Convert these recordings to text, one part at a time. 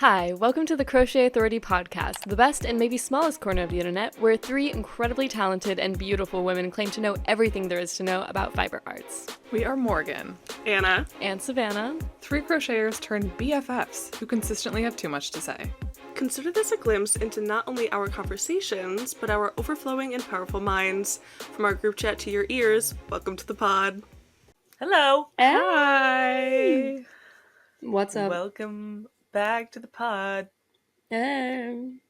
Hi, welcome to the Crochet Authority podcast, the best and maybe smallest corner of the internet, where three incredibly talented and beautiful women claim to know everything there is to know about fiber arts. We are Morgan, Anna, And Savannah. three crocheters turned BFFs who consistently have too much to say. consider this a glimpse into not only our conversations, but our overflowing and powerful minds. From our group chat to your ears, welcome to the pod. Hello. Hi! What's up? Welcome back to the pod. Acting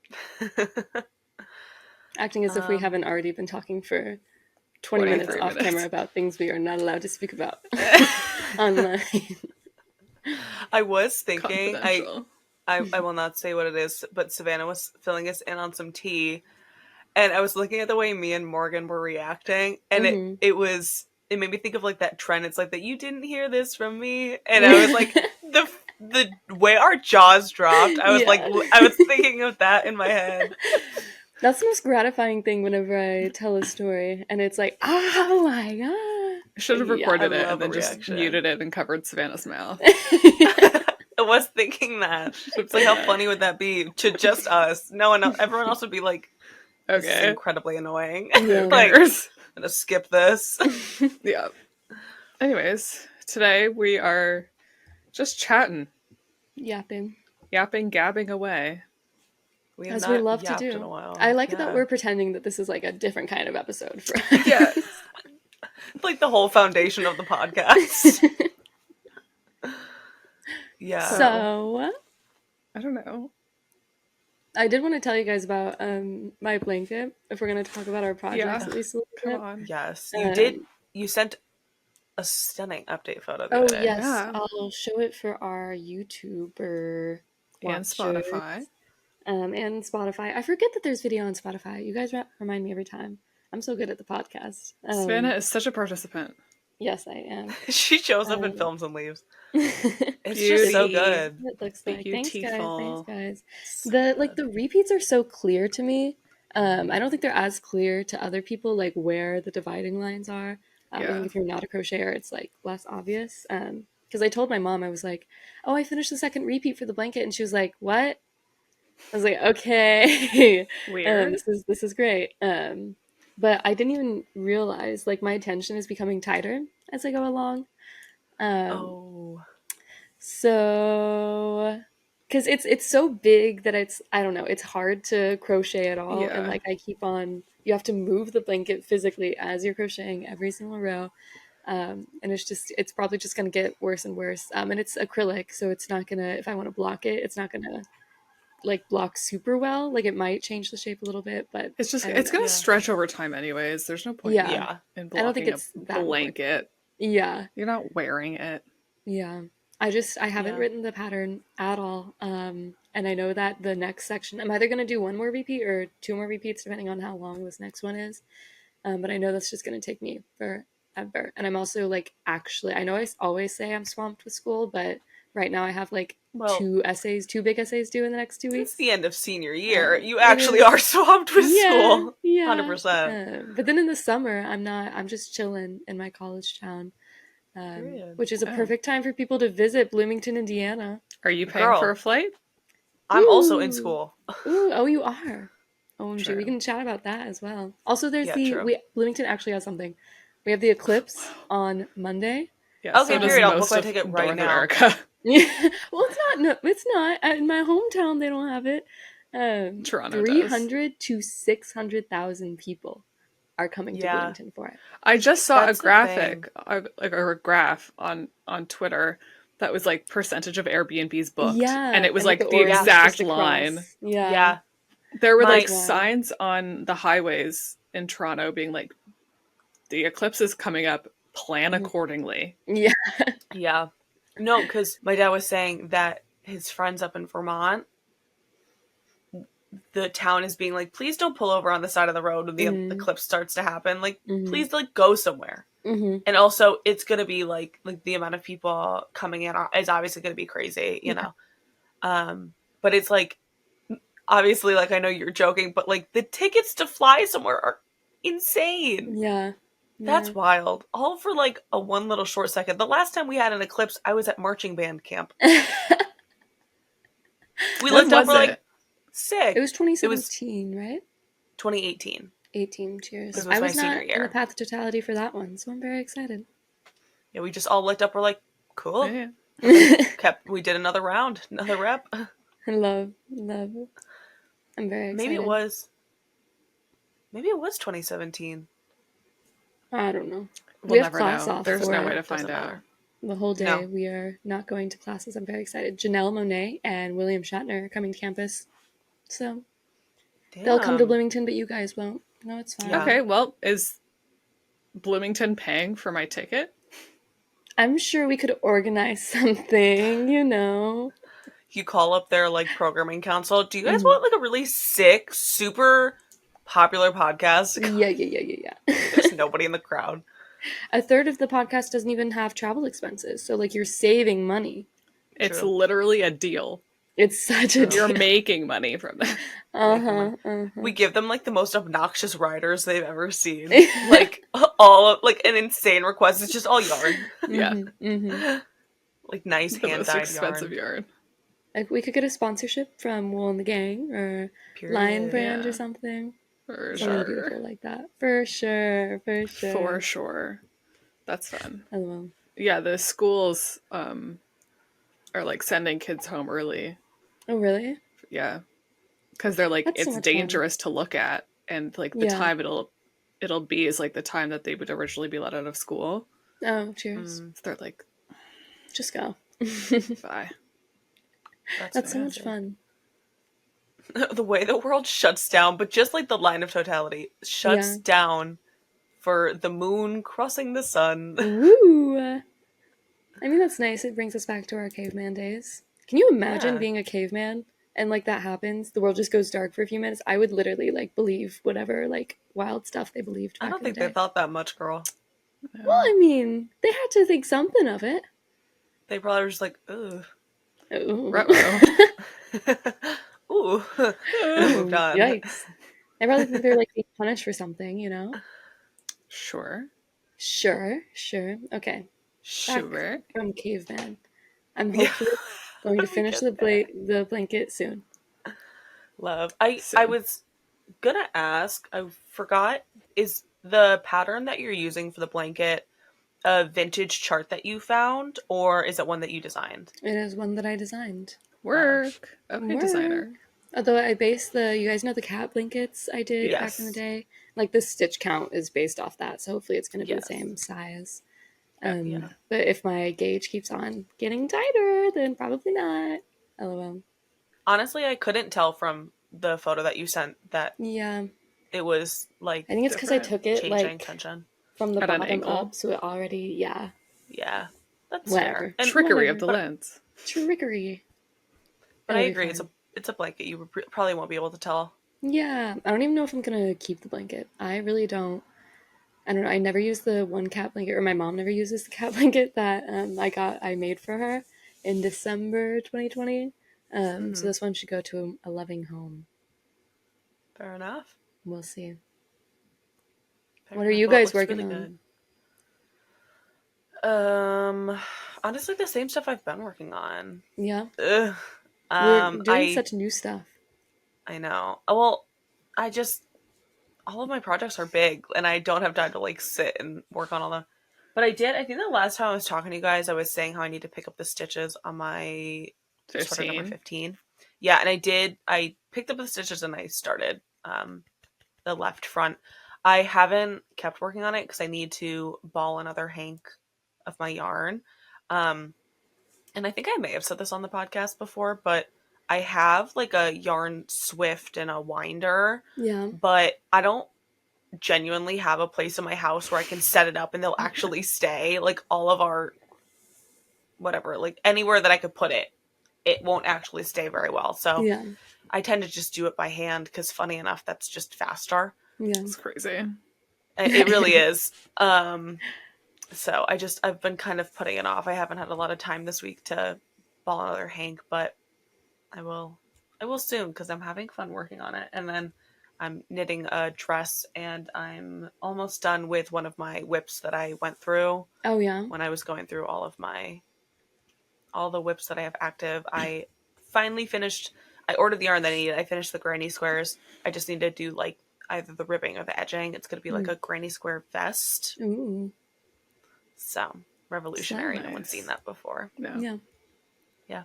as if we haven't already been talking for 20 minutes 23 off minutes. camera about things we are not allowed to speak about online. I was thinking, Confidential. I will not say what it is, but Savannah was filling us in on some tea, and I was looking at the way me and Morgan were reacting, and it made me think of like that trend. It's like that you didn't hear this from me, and I was like the way our jaws dropped. I was like, I was thinking of that in my head. That's the most gratifying thing whenever I tell a story, and it's like, oh my god. I should have Yeah, recorded I it love and then a just reaction. muted it and covered Savannah's mouth. I was thinking that. It's like, how funny would that be to just us? No one else, everyone else would be like, this is Okay. incredibly annoying. Yeah. Like, I'm gonna skip this. Yeah. Anyways, today we are just chatting, Yapping. yapping, gabbing away. We have As not we love to yapped do. in a while. I like that Yeah. we're pretending that this is like a different kind of episode for us. Yeah. It's like the whole foundation of the podcast. Yeah. So, I don't know. I did want to tell you guys about my blanket, if we're going to talk about our projects Yeah. at least a little Come bit. on. Yes, you did. Um, You sent a stunning update photo the Oh, other day. yes. Yeah. I'll show it for our YouTuber And watchers. Spotify. And Spotify. I forget that there's video on Spotify. You guys remind me every time. I'm so good at the podcast. Savannah is such a participant. Yes, I am. She shows up and Um, films and leaves. it It's just so Beauty. good. looks like. Thanks, Beautiful. guys. So The repeats are so clear to me. I don't think they're as clear to other people, like where the dividing lines are. I Yeah. think if you're not a crocheter, it's like less obvious. Because I told my mom, I was like, "Oh, I finished the second repeat for the blanket," and she was like, "What?" I was like, "Okay, Weird. this is great." But I didn't even realize like my attention is becoming tighter as I go along. Oh. So, because it's so big that I don't know, it's hard to crochet at all, and Yeah. like I keep on, you have to move the blanket physically as you're crocheting every single row, and it's probably just gonna get worse and worse. And it's acrylic, so it's not gonna, if I want to block it, it's not gonna like block super well. Like it might change the shape a little bit, but It's just I don't it's gonna know. stretch over time anyways. There's no point Yeah. Yeah. in I don't think blocking it's a that important. blanket. Yeah. You're not wearing it. Yeah. I haven't Yeah. written the pattern at all. And I know that the next section, I'm either going to do one more repeat or two more repeats, depending on how long this next one is. But I know that's just going to take me forever. And I'm also like, actually, I know I always say I'm swamped with school, but right now I have like Well, two big essays due in the next 2 it's weeks. the end of senior year. It You actually is. are swamped with school. Yeah. 100%. But then in the summer, I'm just chilling in my college town. Period. Which is a Oh. perfect time for people to visit Bloomington, Indiana. Are you paying Girl. for a flight? I'm also in Ooh. school. Ooh, oh, you are. OMG, True. we can chat about that as well. Also, there's Yeah, true. Bloomington actually has something. We have the eclipse on Monday. Yeah, Okay, so does period. I'll book most my of ticket right North now. America. Well, it's not. No, it's not. In my hometown, they don't have it. Toronto does. 300 to 600,000 people are coming to Yeah. Bloomington for it. I just saw That's a the graphic, or a graph on Twitter that was like percentage of Airbnbs booked, Yeah, and it was and like the the orange exact just across. line. Yeah. There were like My- signs on the highways in Toronto being like, "The eclipse is coming up. Plan accordingly." Yeah. Yeah. No, because my dad was saying that his friends up in Vermont, the town is being like, please don't pull over on the side of the road when the eclipse starts to happen. Like, please, like, go somewhere. Mm-hmm. And also, it's going to be, like the amount of people coming in is obviously going to be crazy, you know? But it's, like, obviously, like, I know you're joking, but, like, the tickets to fly somewhere are insane. Yeah. That's wild. All for, like, a one little short second. The last time we had an eclipse, I was at marching band camp. We When looked up, was we're it? like, sick. It was It was 2017, right? 2018. 18, cheers. This I was my was senior not in year. the path to totality for that one, so I'm very excited. Yeah, we just all looked up, we're like, cool. Yeah. And then we did another round, another rep. love. I'm very excited. Maybe it was 2017. I don't know. We'll We have never class know. off There's for no way to Doesn't find out. matter. the whole day. No. We are not going to classes. I'm very excited. Janelle Monáe and William Shatner are coming to campus. So they'll come to Damn. Bloomington, but you guys won't. No, it's fine. Yeah. Okay, well, is Bloomington paying for my ticket? I'm sure we could organize something, you know. You call up their like programming council. Do you guys Mhm. want like a really sick, super popular podcast? Yeah. There's nobody in the crowd. A third of the podcast doesn't even have travel expenses. So, like, you're saving money. It's True. literally a deal. It's such a You're deal. making money from that. We give them like the most obnoxious riders they've ever seen. Like all of like an insane request. It's just all yarn. Yeah. Like nice The hand most dyed expensive yarn. yarn. Like, we could get a sponsorship from Wool and the Gang or Period. Lion Brand Yeah. or something. For Something sure. beautiful like that. For sure. For sure. That's fun. LOL. Yeah, the schools are like sending kids home early. Oh, really? Yeah. Because they're like, That's so it's much fun. dangerous to look at. And like the Yeah. time it'll be is like the time that they would originally be let out of school. Oh, cheers. So they're like, Just go. bye. That's so much fantastic. fun. The way the world shuts down, but just like the line of totality shuts Yeah. down for the moon crossing the sun. Woo! I mean, that's nice. It brings us back to our caveman days. Can you imagine Yeah. being a caveman and like that happens? The world just goes dark for a few minutes. I would literally like believe whatever like wild stuff they believed I back don't in think the they day. thought that much, girl. Well, I mean, they had to think something of it. They probably were just like, ugh. Ooh. Ooh. And moved on. Yikes. I probably think they're like being punished for something, you know? Sure. Sure. Okay. Sure. From caveman. I'm Yeah. hopefully going to finish the blanket soon. Love. I Soon. was gonna ask, I forgot, is the pattern that you're using for the blanket a vintage chart that you found, or is it one that you designed? It is one that I designed. Work. Okay, designer. Although I based you guys know the cat blankets I did back in the Yes. day? Like the stitch count is based off that, so hopefully it's going to be Yes. the same size. Yeah. But if my gauge keeps on getting tighter, then probably not. LOL. Honestly, I couldn't tell from the photo that you sent that Yeah. it was like I think it's because I took it changing like tension. from the At an bottom angle. up, so it already, yeah. Yeah. That's Whatever. fair. And Trickery of the but- lens. Trickery. But I It'll be agree, fine. it's a blanket you probably won't be able to tell. Yeah, I don't even know if I'm gonna keep the blanket. I really don't. I don't know. I never use the one cat blanket, or my mom never uses the cat blanket that I made for her in December 2020. So this one should go to a loving home. Fair enough. We'll see. Fair What are enough. you Well, it guys looks working really on? good. Honestly, the same stuff I've been working on. Yeah, Ugh. we're doing such new stuff. I know. Well, all of my projects are big, and I don't have time to like sit and work on all them. But I think the last time I was talking to you guys, I was saying how I need to pick up the stitches on my sweater number 15. Yeah, and I did. I picked up the stitches and I started the left front. I haven't kept working on it because I need to ball another hank of my yarn. And I think I may have said this on the podcast before, but I have like a yarn swift and a winder. Yeah. But I don't genuinely have a place in my house where I can set it up and they'll actually stay. Like all of our whatever, like anywhere that I could put it won't actually stay very well. So Yeah. I tend to just do it by hand because funny enough, that's just faster. Yeah. It's crazy. It really is. So I've been kind of putting it off. I haven't had a lot of time this week to ball another hank, but I will soon because I'm having fun working on it. And then I'm knitting a dress and I'm almost done with one of my whips that I went through. Oh yeah. When I was going through all the whips that I have active. I finally finished. I ordered the yarn that I needed. I finished the granny squares. I just need to do like either the ribbing or the edging. It's going to be like a granny square vest. Ooh. So revolutionary. So No one's nice. seen that before. No. Yeah. Yeah.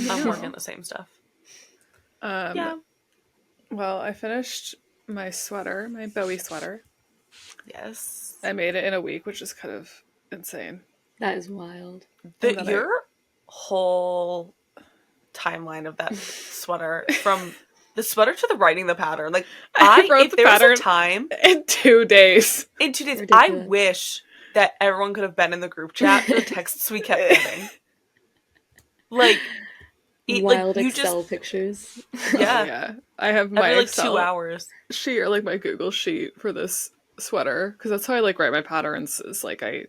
I'm working on the same stuff. Yeah. Well, I finished my sweater, my Bowie sweater. Yes. I made it in a week, which is kind of insane. That is wild. Your whole timeline of that sweater, from the sweater to the writing the pattern, like I wrote if the there pattern was a time in 2 days. in 2 days, Ridiculous. I wish that everyone could have been in the group chat for the texts we kept getting. Like, Wild you Excel just, pictures. yeah, Oh, yeah. I have my every like Excel 2 hours. sheet, or like my Google sheet for this sweater, because that's how I like write my patterns, is like I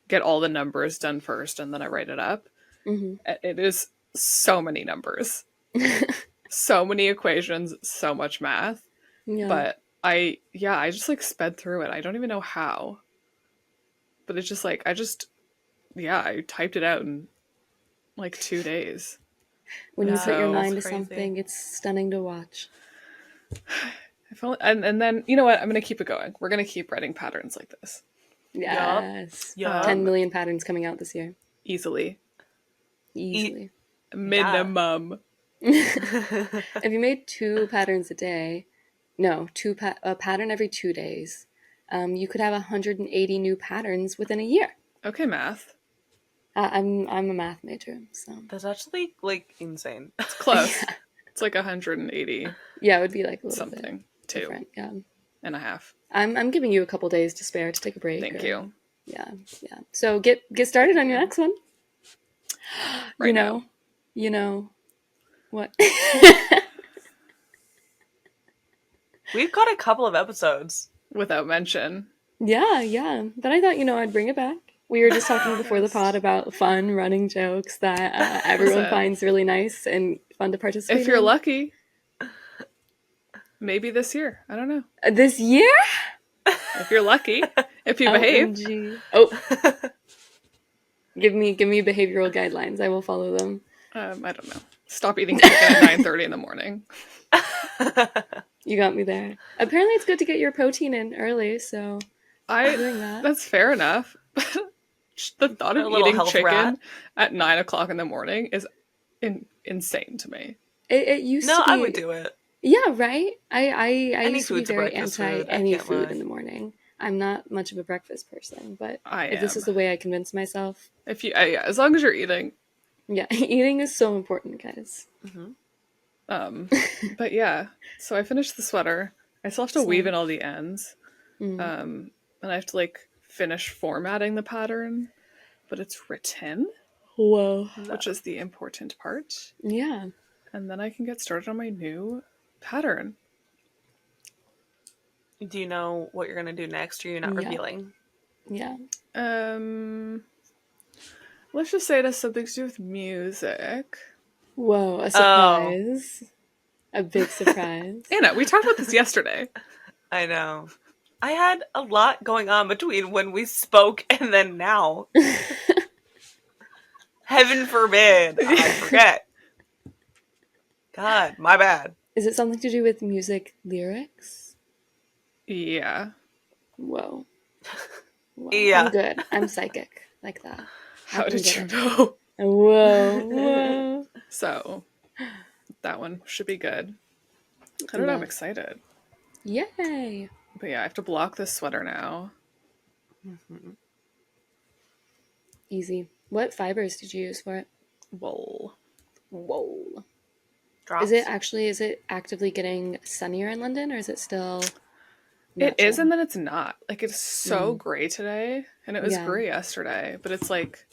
get all the numbers done first and then I write it up. It is so many numbers, so many equations, so much math. Yeah. But I just like sped through it. I don't even know how, but it's just like I typed it out in like 2 days. When you put your So- mind to That's crazy. something, it's stunning to watch. And then you know what, I'm gonna keep it going. We're gonna keep writing patterns like this Yes. Yup. 10 million patterns coming out this year. easily. Easily. Minimum. If you made 2 patterns a day, no, a pattern every 2 days, you could have 180 new patterns within a year. Okay, math. I'm a math major, so That's actually like insane. It's close. It's like 180 yeah, it would be like a little something. bit 2 different. Yeah, and a half. I'm giving you a couple days to spare to take a break. Thank you. Yeah. So get started on your next one. Right now. You know what? We've got a couple of episodes. Without mention. Yeah. But I thought, I'd bring it back. We were just talking before the pod about fun running jokes that everyone Listen. finds really nice and fun to participate If you're in. lucky, maybe this year. I don't know. This year? If you're lucky, if you behave. OMG. Oh, give me behavioral guidelines. I will follow them. I don't know. Stop eating chicken at 9:30 in the morning. You got me there. Apparently, it's good to get your protein in early, so I'm doing that. That's fair enough. The thought A of little eating health chicken rat. at 9 o'clock in the morning is insane to me. It used No, to be. I would do it. Yeah, right. I Any used to be food's a very breakfast anti food. I any can't food lie. in the morning. I'm not much of a breakfast person, but I if this am. is the way I convince myself, If you, yeah, as long as you're eating. yeah, eating is so important, guys. But yeah, so I finished the sweater. I still have to weave in all the ends. And I have to like finish formatting the pattern, but it's written, Whoa. which is the important part. Yeah. And then I can get started on my new pattern. Do you know what you're going to do next, or you're not Yeah. revealing? Yeah. Let's just say it has something to do with music. Whoa, a surprise. A big surprise. Anna, we talked about this yesterday. I know. I had a lot going on between when we spoke and then now. Heaven forbid I forget. God, my bad. Is it something to do with music lyrics? Yeah. Whoa. Yeah. I'm good. I'm psychic like that. How can did get you it. know? Whoa. So, that one should be good. I don't know, I'm excited. Yay. But yeah, I have to block this sweater now. Easy. What fibers did you use for it? Wool. Whoa. Drops. Is it actively getting sunnier in London, or is it still It is, natural? and then it's not. Like, it's so gray today, and it was Yeah. gray yesterday, but it's like,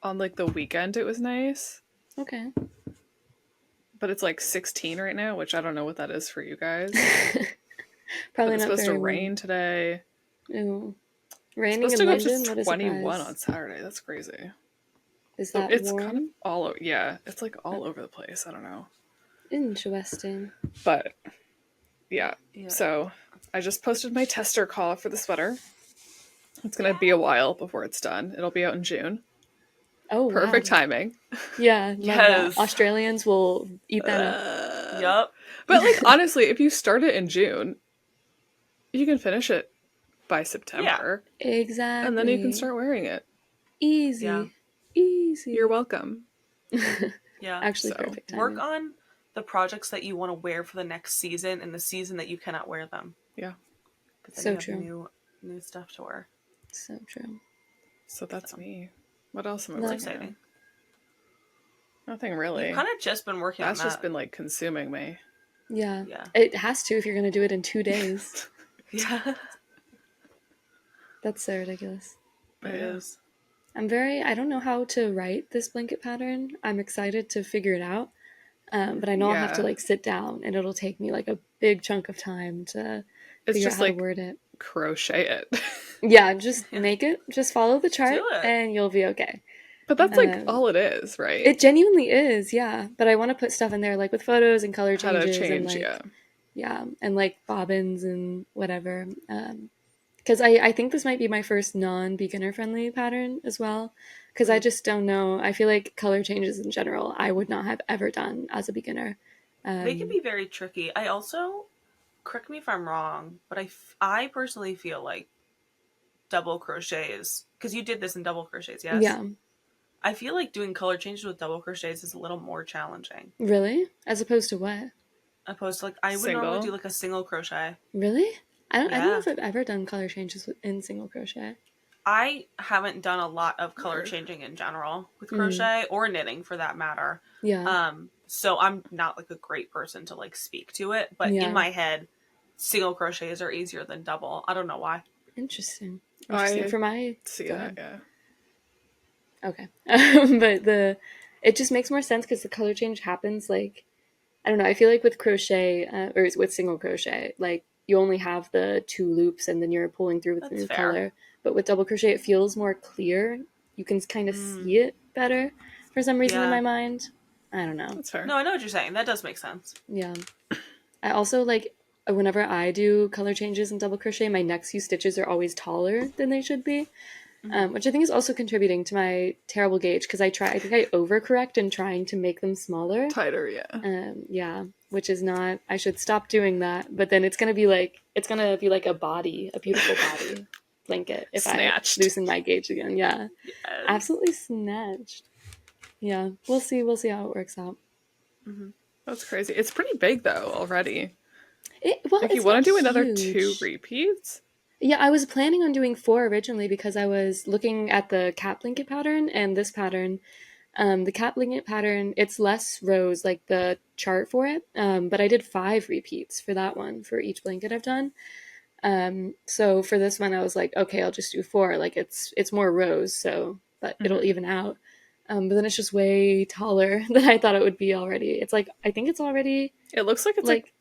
on like the weekend it was nice, Okay. but it's like 16 right now, which I don't know what that is for you guys. Probably It's not supposed very to rain today. warm. Ooh. It's Raining supposed in to go up London? to What a 21 surprise. on Saturday. That's crazy. Is So that it's warm? kind of all over. Yeah, it's like all over the place. I don't know. Interesting. But yeah. Yeah. So I just posted my tester call for the sweater. It's going to be a while before it's done. It'll be out in June. Oh, wow. Perfect timing. Yeah, love that. Yes. Australians will eat that up. Yep. But like honestly, if you start it in June, you can finish it by Yeah. September, and then you can Exactly. start wearing it. Yeah. Easy. You're Easy. welcome. Yeah. Actually, So perfect Work timing. on the projects that you want to wear for the next season and the season that you cannot wear them. yeah. Because then So you have true. new stuff to wear. So true. So that's So me. What else am I it's Love. working on? exciting. Nothing You've really. kind of just been working on That's just that. been like consuming me. Yeah. Yeah. It has to if you're going to do it in 2 days. Yeah. That's so ridiculous. It is. I don't know how to write this blanket pattern. I'm excited to figure it out. But I know I'll have to Yeah. like sit down and it'll take me like a big chunk of time to It's figure out just how to like word it. crochet it. Yeah, just Yeah. make it. Just follow the Do chart it. and you'll be okay. But that's like Um, all it is, right? it genuinely is, yeah. But I want to put stuff in there like with photos and color How to changes and change, like, yeah. yeah, and like bobbins and whatever. Because I think this might be my first non-beginner friendly pattern as well. Because I just don't know. I feel like color changes in general, I would not have ever done as a beginner. They can be very tricky. I also, correct me if I'm wrong, but I personally feel like double crochets, because you did this in double crochets, yes? Yeah, I feel like doing color changes with double crochets is a little more challenging. really? As opposed to what? Opposed to like, I would normally do Single. like a single crochet. Really? I don't know Yeah. if I've ever done color changes in single crochet. I haven't done a lot of color Weird. changing in general with Mm, crochet or knitting for that matter. yeah, So I'm not like a great person to like speak to it, but in yeah. my head, single crochets are easier than double. I don't know why. Interesting. Interesting. I For my see go that, ahead. yeah. Okay. But it just makes more sense because the color change happens like I don't know. I feel like with crochet or with single crochet, like you only have the 2 loops and then you're pulling through with the That's new fair. color. But with double crochet, it feels more clear. You can kind of Mm, see it better for some reason in yeah. my mind. I don't know. That's fair. No, I know what you're saying. That does make sense. Yeah. I also like whenever I do color changes in double crochet, my next few stitches are always taller than they should be. Hmm. Which I think is also contributing to my terrible gauge because I think I overcorrect in trying to make them smaller. Tighter, yeah. Yeah, which is not, I should stop doing that. But then it's gonna be like a body, a beautiful body blanket if I Snatched. loosen my gauge again. Yeah, Yes. absolutely snatched. Yeah, we'll see how it works out. Hmm. That's crazy. It's pretty big though already. Well, Like you it's want not to do another 2 huge. repeats? Yeah, I was planning on doing 4 originally because I was looking at the cat blanket pattern and this pattern. The cat blanket pattern, it's less rows like the chart for it, but I did 5 repeats for that one for each blanket I've done. So for this one, I was like, okay, I'll just do 4. Like it's more rows, so but it'll Mm-hmm. even out. But then it's just way taller than I thought it would be already. It's like I think it's already It looks like it's like like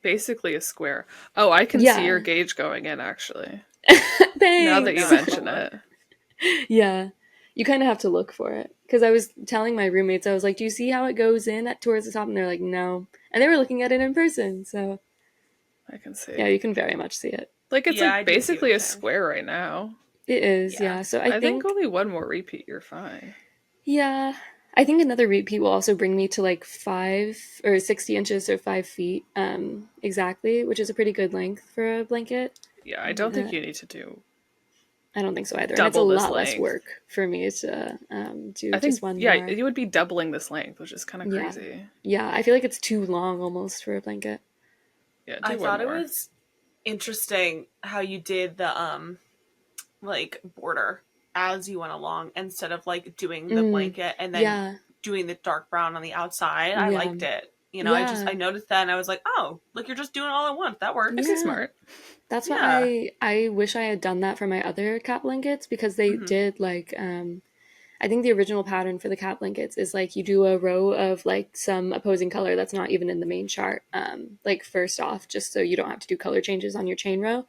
basically a square. Oh, I can see your yeah. gauge going in actually. Now that you Now Thanks. I have a mention look. it. Yeah. You kind of have to look for it because I was telling my roommates, I was like, "Do you see how it goes in towards the top?" And they're like, "No," and they were looking at it in person. So I can yeah, see. you can very much see it. Like it's Yeah, like I do see what basically you're a saying. square right now. It is, Yeah. yeah. So I I think think, only one more repeat, you're fine. yeah, I think another repeat will also bring me to like 5 or 60 inches or 5 feet, exactly, which is a pretty good length for a blanket. Yeah, I don't Hmm. think Uh, you need to do I don't think so either, and it's a double this lot less length. work for me to do I think just one yeah, more. you would be doubling this length, which is kind of Yeah, crazy. yeah. I feel like it's too long almost for a blanket. Yeah, I do one thought it more. was interesting how you did the like border as you went along instead of like doing the Mm, blanket and then yeah, doing the dark brown on the outside. I yeah, liked it. I yeah, noticed that and I was like, oh, look, you're just doing it all at once. That works. Pretty yeah. smart. That's why Yeah. I wish I had done that for my other cat blankets because they Hmm. did like I think the original pattern for the cat blankets is like you do a row of like some opposing color that's not even in the main chart. Like first off, just so you don't have to do color changes on your chain row,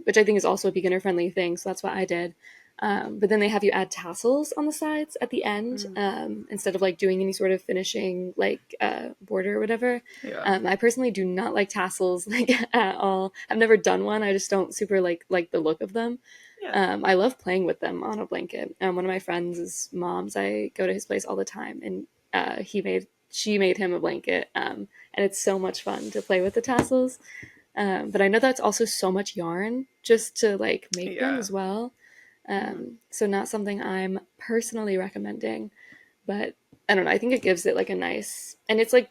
which I think is also a beginner friendly thing. So that's what I did. But then they have you add tassels on the sides at the end Mm. instead of like doing any sort of finishing like border or whatever. Yeah. I personally do not like tassels like at all. I've never done one. I just don't super like the look of them. Yeah. I love playing with them on a blanket. One of my friends' moms, I go to his place all the time, and she made him a blanket, and it's so much fun to play with the tassels. But I know that's also so much yarn just to like make them as well. So not something I'm personally recommending, but I don't know. I think it gives it like a nice, and it's like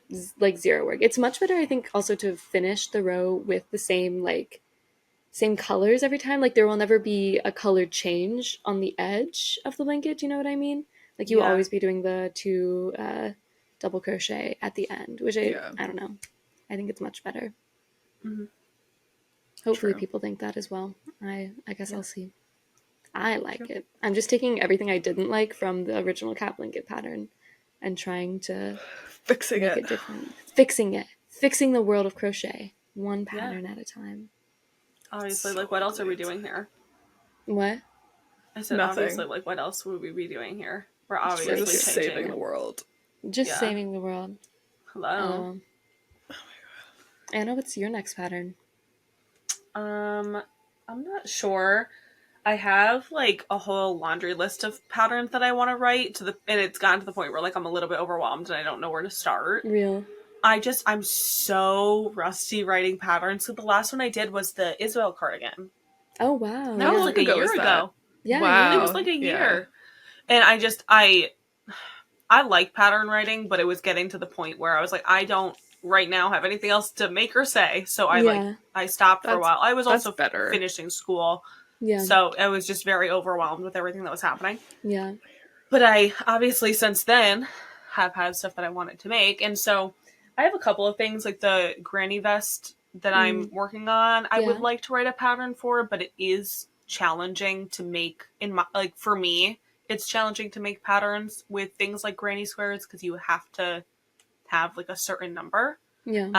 zero work. It's much better, I think, also to finish the row with the same colors every time. Like there will never be a color change on the edge of the blanket. Do you know what I mean? Like you will Yeah. always be doing the two double crochet at the end, which I don't know. I think it's much better. Mm-hmm. Hopefully True. people think that as well. I guess I'll see. I like True. it. I'm just taking everything I didn't like from the original cat blanket pattern and trying to Fixing make it. it different. Fixing it. Fixing the world of crochet. One Yeah. pattern at a time. Obviously, So like, what else are we great. doing here? What? I said, Nothing. obviously, like, what else would we be doing here? We're We're obviously just changing. saving the world. Just Yeah. saving the world. Hello. Anna, what's your next pattern? I'm not sure. I have like a whole laundry list of patterns that I want to write and it's gotten to the point where like I'm a little bit overwhelmed and I don't know where to start. Real. I'm so rusty writing patterns. So the last one I did was the Isabel cardigan. Oh wow. That was Yeah. like a year ago. Yeah, Wow. It was like a year. And I like pattern writing, but it was getting to the point where I was like, I don't right now have anything else to make or say. So I stopped for a while. I was also finishing school. Yeah. So I was just very overwhelmed with everything that was happening. Yeah. But I obviously since then have had stuff that I wanted to make. And so I have a couple of things like the granny vest that I'm working on. I would like to write a pattern for, but it is challenging to make for me, it's challenging to make patterns with things like granny squares because you have to have like a certain number. Yeah.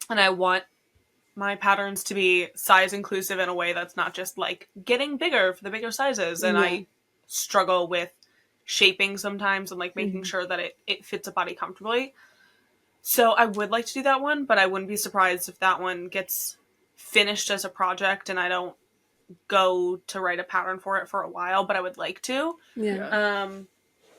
And I want my patterns to be size inclusive in a way that's not just like getting bigger for the bigger sizes. And I struggle with shaping sometimes and like making sure that it fits a body comfortably. So I would like to do that one, but I wouldn't be surprised if that one gets finished as a project and I don't go to write a pattern for it for a while, but I would like to. Yeah.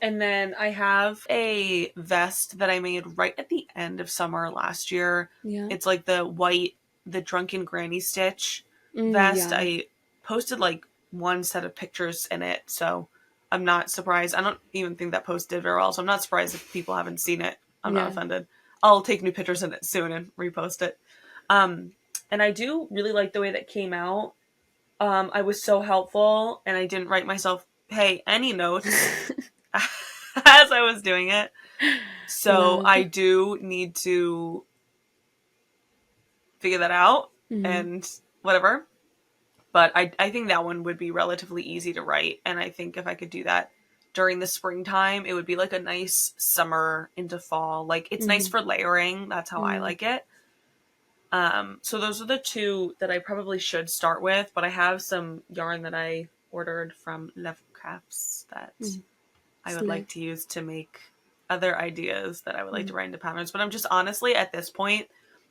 And then I have a vest that I made right at the end of summer last year. Yeah. It's like the drunken granny stitch vest. Yeah. I posted like one set of pictures in it, so I'm not surprised. I don't even think that post did very well, so I'm not surprised if people haven't seen it. I'm not offended. I'll take new pictures in it soon and repost it. And I do really like the way that came out. I was so helpful, and I didn't write myself, hey, any notes as I was doing it. So I do need to figure that out and whatever. But I think that one would be relatively easy to write. And I think if I could do that during the springtime, it would be like a nice summer into fall. Like it's nice for layering. That's how I like it. So those are the two that I probably should start with. But I have some yarn that I ordered from Level Crafts that I would like to use to make other ideas that I would like to write into patterns. But I'm just honestly at this point,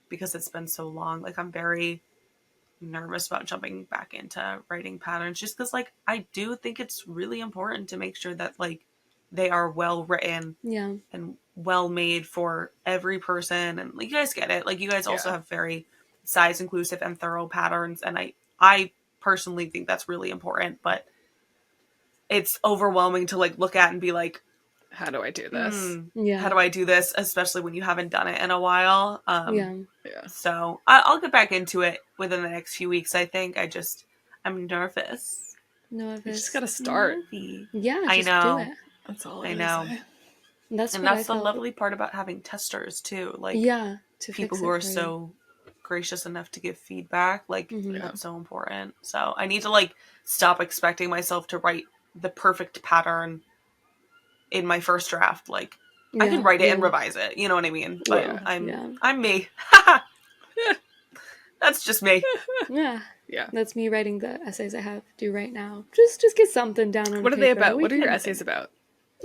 because it's been so long, like I'm very nervous about jumping back into writing patterns just because like I do think it's really important to make sure that like they are well written and well made for every person, and like you guys get it, like you guys also have very size inclusive and thorough patterns, and I personally think that's really important, but it's overwhelming to like look at and be like, how do I do this? How do I do this, especially when you haven't done it in a while? Yeah. So I'll get back into it within the next few weeks. I think I'm nervous. Nervous. You just gotta start. Yeah, I just know. do it. That's all I know. That's the lovely part about having testers too. Like to people who are so gracious enough to give feedback. Like that's so important. So I need to like stop expecting myself to write the perfect pattern in my first draft. Like I can write it and revise it. You know what I mean? But I'm me. That's just me. Yeah. That's me writing the essays I have due right now. Just get something down on What are paper. they about? What are your essays about?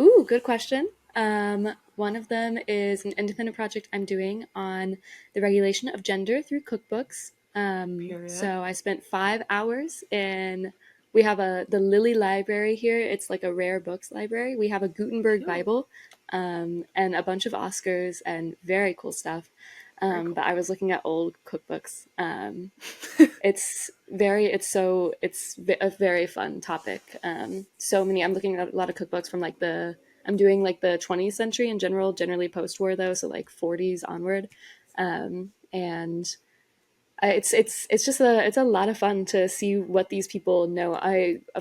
Ooh, good question. One of them is an independent project I'm doing on the regulation of gender through cookbooks. So I spent 5 hours in We have the Lilly Library here. It's like a rare books library. We have a Gutenberg Ooh. Bible, and a bunch of Oscars and very cool stuff. Cool. But I was looking at old cookbooks. It's a very fun topic. So many. I'm looking at a lot of cookbooks from like I'm doing like the 20th century in general, generally post-war though, so like 40s onward, and it's just it's a lot of fun to see what these people know.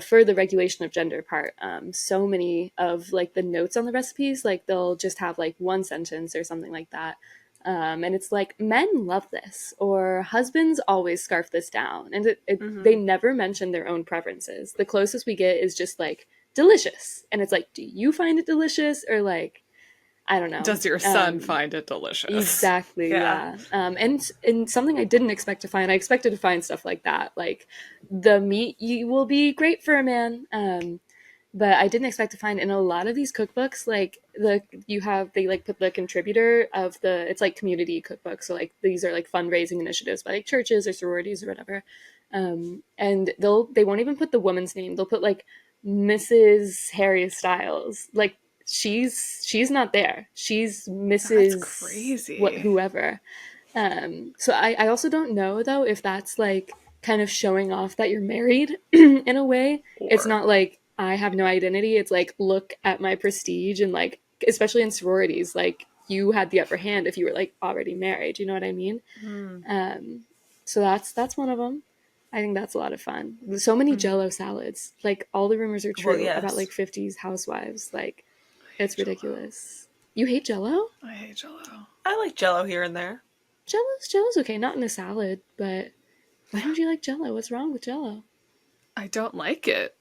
For the regulation of gender part, so many of like the notes on the recipes, like they'll just have like one sentence or something like that, and it's like men love this or husbands always scarf this down, and they never mention their own preferences. The closest we get is just like delicious, and it's like, do you find it delicious, or like, I don't know. Does your son find it delicious? Exactly, yeah. And something I didn't expect to find, I expected to find stuff like that, like the meat will be great for a man. But I didn't expect to find in a lot of these cookbooks, like they like put the contributor of it's like community cookbooks. So like these are like fundraising initiatives by like churches or sororities or whatever. And they won't even put the woman's name. They'll put like Mrs. Harry Styles. Like she's not there. She's Mrs. That's crazy. Whoever. So I also don't know though if that's like kind of showing off that you're married in a way. It's not like I have no identity. It's like, look at my prestige, and like especially in sororities, like you had the upper hand if you were like already married. You know what I mean? So that's one of them. I think that's a lot of fun. So many Jell-O salads. Like all the rumors are true about like 50s housewives. Like it's ridiculous. You hate Jell-O? I hate Jell-O. I like Jell-O here and there. Jell-O's okay, not in a salad, but why don't you like Jell-O? What's wrong with Jell-O? I don't like it.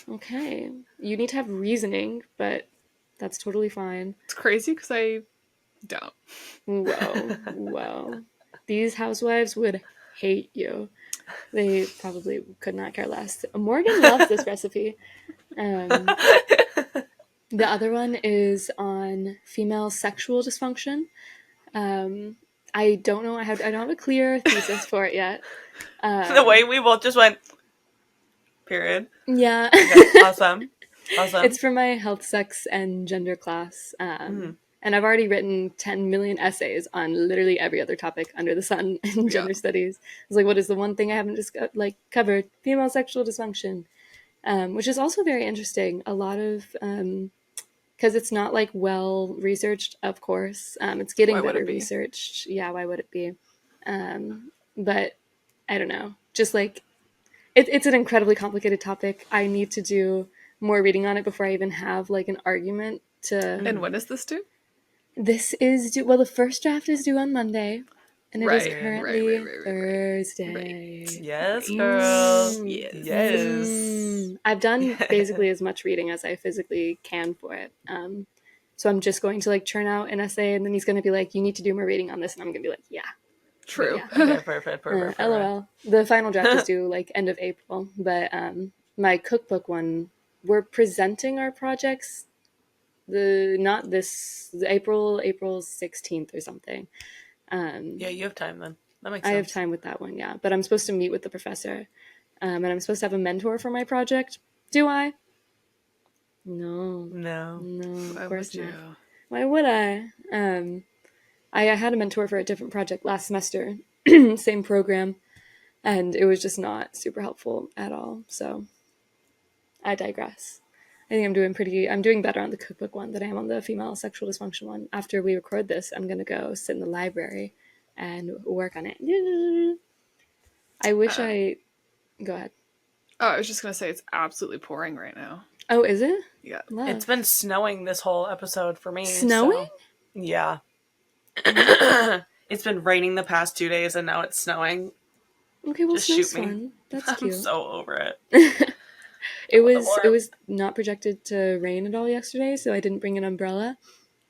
Okay. You need to have reasoning, but that's totally fine. It's crazy because I don't. Whoa. These housewives would hate you. They probably could not care less. Morgan loves this recipe. The other one is on female sexual dysfunction. I don't know. I don't have a clear thesis for it yet. The way we both just went, period. Yeah. Okay, awesome. It's for my health, sex, and gender class. And I've already written 10 million essays on literally every other topic under the sun in gender studies. It's like, what is the one thing I haven't just covered? Female sexual dysfunction, which is also very interesting. A lot of, because it's not like well researched, of course. It's getting better researched. Yeah, why would it be? But I don't know. Just like, it's an incredibly complicated topic. I need to do more reading on it before I even have like an argument to. And when is this due? This is due. Well, the first draft is due on Monday, and it is currently Thursday. Right. Yes, girl. Yes. I've done basically as much reading as I physically can for it. So I'm just going to like churn out an essay, and then he's going to be like, "You need to do more reading on this," and I'm going to be like, "Yeah." True. Yeah. Okay, perfect. LOL. The final draft is due like end of April, but my cookbook one, we're presenting our projects April 16th or something. Yeah, you have time then. That makes sense. I have time with that one, yeah. But I'm supposed to meet with the professor, and I'm supposed to have a mentor for my project. Do I? No. Of course not. Why would I? I had a mentor for a different project last semester, same program, and it was just not super helpful at all. So I digress. I think I'm doing better on the cookbook one than I am on the female sexual dysfunction one. After we record this, I'm going to go sit in the library and work on it. I wish go ahead. Oh, I was just going to say it's absolutely pouring right now. Oh, is it? Yeah. Love. It's been snowing this whole episode for me. Snowing? So, yeah. It's been raining the past 2 days and now it's snowing. Okay, well, just shoot me. Fun. That's cute. I'm so over it. It was not projected to rain at all yesterday, so I didn't bring an umbrella.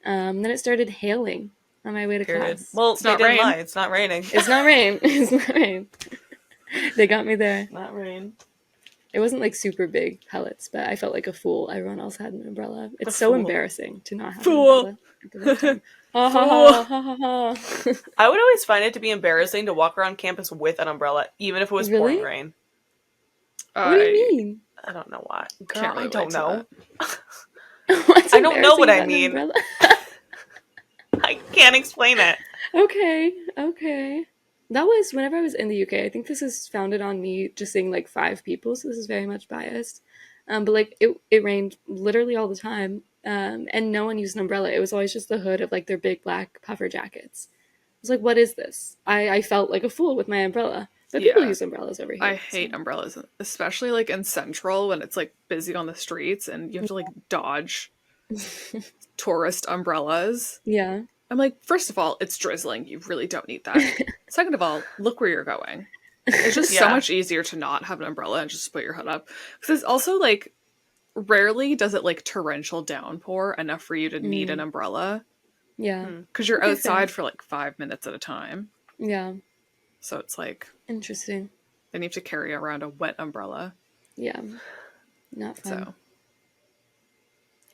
Then it started hailing on my way to class. Well, it's not rain. It's not raining. It's not rain. It's not rain. They got me there. Not rain. It wasn't like super big pellets, but I felt like a fool. Everyone else had an umbrella. It's so embarrassing to not have an umbrella. I would always find it to be embarrassing to walk around campus with an umbrella, even if it was pouring rain. What do you mean? I don't know why. Girl, Can't I relate don't to know. What's I don't know what embarrassing I about an mean. umbrella? I can't explain it. Okay. That was whenever I was in the UK. I think this is founded on me just seeing like 5 people, so this is very much biased. But like it rained literally all the time, and no one used an umbrella. It was always just the hood of like their big black puffer jackets. I was like, what is this? I felt like a fool with my umbrella. But people Yeah. use umbrellas over I here. hate So. umbrellas, especially like in Central when it's like busy on the streets and you have to like dodge tourist umbrellas. Yeah. I'm like, first of all, it's drizzling. You really don't need that. Second of all, look where you're going. It's just so Yeah. much easier to not have an umbrella and just put your hood up. Because it's also like, rarely does it like torrential downpour enough for you to need an umbrella. Yeah. Because you're Okay, outside fair. for like 5 minutes at a time. Yeah. So it's like, Interesting. they need to carry around a wet umbrella. Yeah. Not fun. So,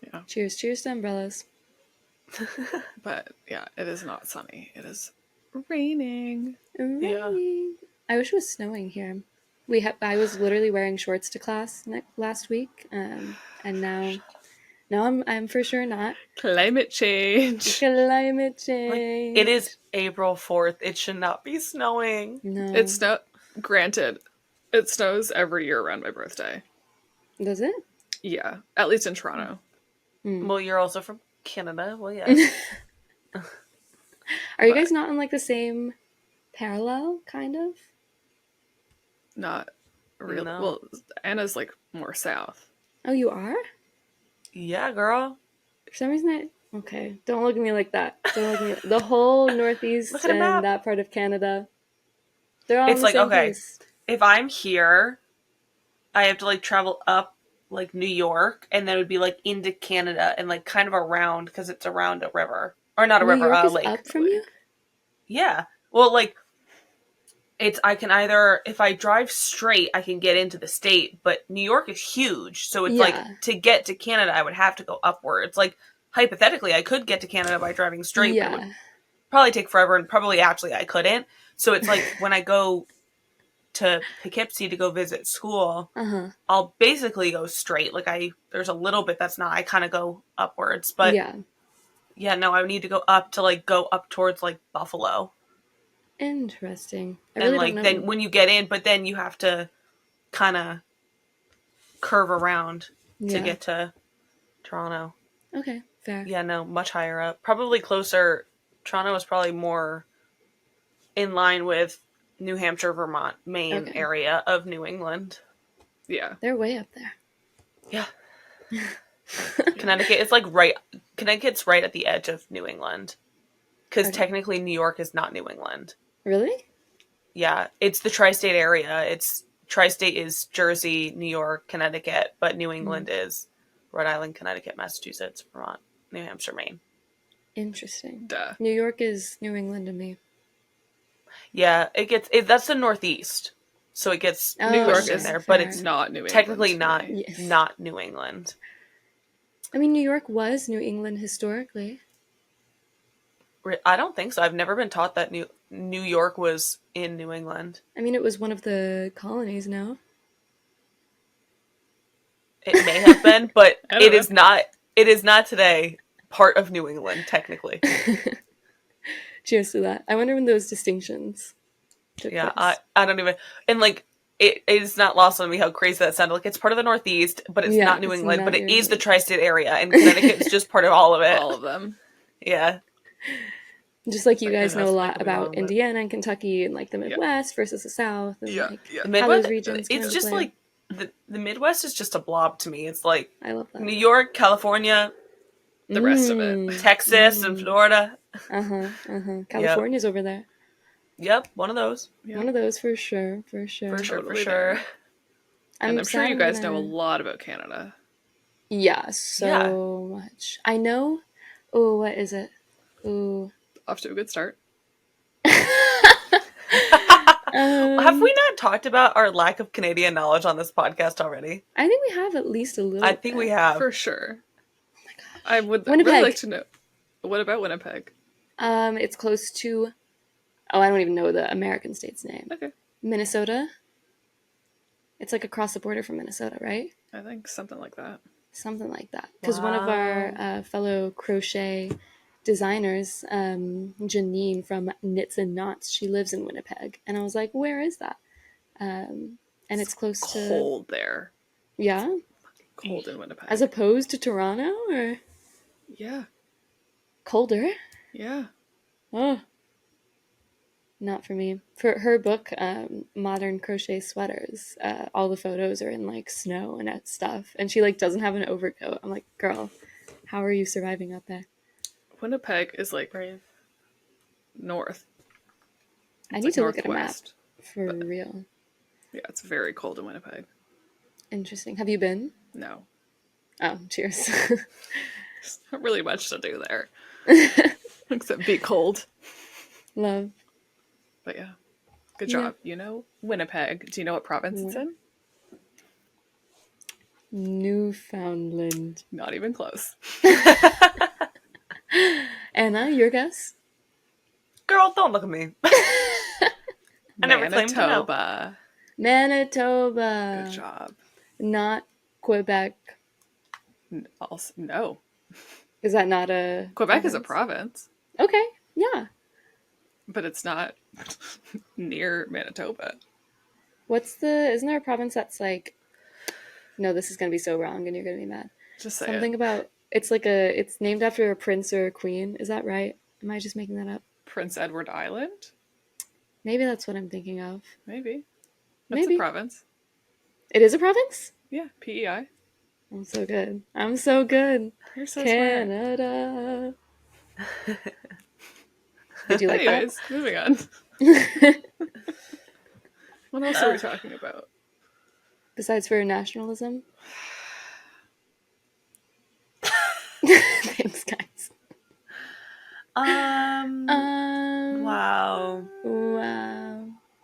yeah. Cheers to umbrellas. But yeah, it is not sunny. It is raining. Yeah. I wish it was snowing here. I was literally wearing shorts to class last week, and now I'm for sure not. Climate change. Climate Like, change. it is April 4th. It should not be snowing. No. It's not, granted, it snows every year around my birthday. Does it? Yeah, at least in Toronto. Well, you're also from Canada. Well, yes. Are you guys not on like the same parallel, kind of? Not really. No. Well, Anna's like more south. Oh, you are? Yeah, girl. For some reason, okay. Don't look at me like that. Don't look at me. The whole Northeast Look at a and map. that part of Canada, they're all It's on the like, same okay, place. if I'm here, I have to like travel up like New York, and then it would be like into Canada and like kind of around because it's around a river or not a New river, York is lake. up from you? Yeah. Well, like I can either if I drive straight, I can get into the state, but New York is huge, so it's like Yeah. to get to Canada, I would have to go upwards. Like hypothetically, I could get to Canada by driving straight, but it would Yeah. probably take forever, and probably actually I couldn't. So it's like when I go to Poughkeepsie to go visit school, I'll basically go straight. Like there's a little bit that's not. I kind of go upwards, but Yeah. no, I would need to go up to like go up towards like Buffalo, Interesting. I and really like don't know. then when you get in, but then you have to kind of curve around to get to Toronto. Okay, fair. Yeah, no, much higher up, probably closer. Toronto is probably more in line with New Hampshire, Vermont, Maine area of New England. Yeah. They're way up there. Yeah. Connecticut is like Connecticut's right at the edge of New England. Because technically New York is not New England. Really? Yeah. It's the tri-state area. Tri-state is Jersey, New York, Connecticut, but New England is Rhode Island, Connecticut, Massachusetts, Vermont, New Hampshire, Maine. Interesting. Duh. New York is New England to me. Yeah, that's the Northeast. So it gets New York is there, but it's not New England. Technically not New England. I mean, New York was New England historically. I don't think so. I've never been taught that New York was in New England. I mean, it was one of the colonies, no? It may have been, but it is not. It is not today part of New England, technically. Cheers to that. I wonder when those distinctions took place. I don't even... And, like, it is not lost on me how crazy that sounded. Like, it's part of the Northeast, but it's not New England, but it is the tri-state area, and Connecticut is just part of all of it. All of them. Yeah. Just like you guys know a lot about Indiana and Kentucky and, like, the Midwest versus the South. And, like, how those regions it's just, like, the Midwest is just a blob to me. It's, like... I love that. New York, California... The rest of it. Texas and Florida. California's over there. Yep, one of those. Yep. One of those for sure. For sure. And I'm sure you guys know a lot about Canada. Yeah, so much. I know... Oh, what is it? Ooh. Off to a good start. Have we not talked about our lack of Canadian knowledge on this podcast already? I think we have at least a little I think we have. For sure. Oh my gosh. I would Winnipeg. really like to know. What about Winnipeg? It's close to... Oh, I don't even know the American state's name. Okay. Minnesota? It's like across the border from Minnesota, right? I think something like that. Something like that. Because one of our fellow crochet designers, Janine from Knits and Knots, she lives in Winnipeg. And I was like, where is that? And it's close to... Cold there. Yeah? Cold in Winnipeg. As opposed to Toronto, or... Yeah. Colder? Yeah. Oh. Not for me. For her book, Modern Crochet Sweaters, all the photos are in like snow and that stuff. And she like doesn't have an overcoat. I'm like, girl, how are you surviving out there? Winnipeg is like north. I need like to look at a map. northwest. For real. Yeah, it's very cold in Winnipeg. Interesting. Have you been? No. Oh, cheers. There's not really much to do there. Except be cold. Love. But yeah. Good job. You know Winnipeg. Do you know what province it's in? Newfoundland. Not even close. Anna, your guess? Girl, don't look at me. I never claimed to know. Manitoba. Manitoba. Good job. Not Quebec. Also, no. Is that not a Quebec province? is a province. Okay, yeah. But it's not near Manitoba. Isn't there a province that's like, no, this is going to be so wrong and you're going to be mad. Just say Something about, it's named after a prince or a queen. Is that right? Am I just making that up? Prince Edward Island? Maybe that's what I'm thinking of. Maybe. That's a province. It is a province? Yeah, PEI. I'm so good. I'm so good. You're so Canada. Did you like Anyways, moving on. that? What else are we talking about? Besides for nationalism? Thanks, guys. Wow.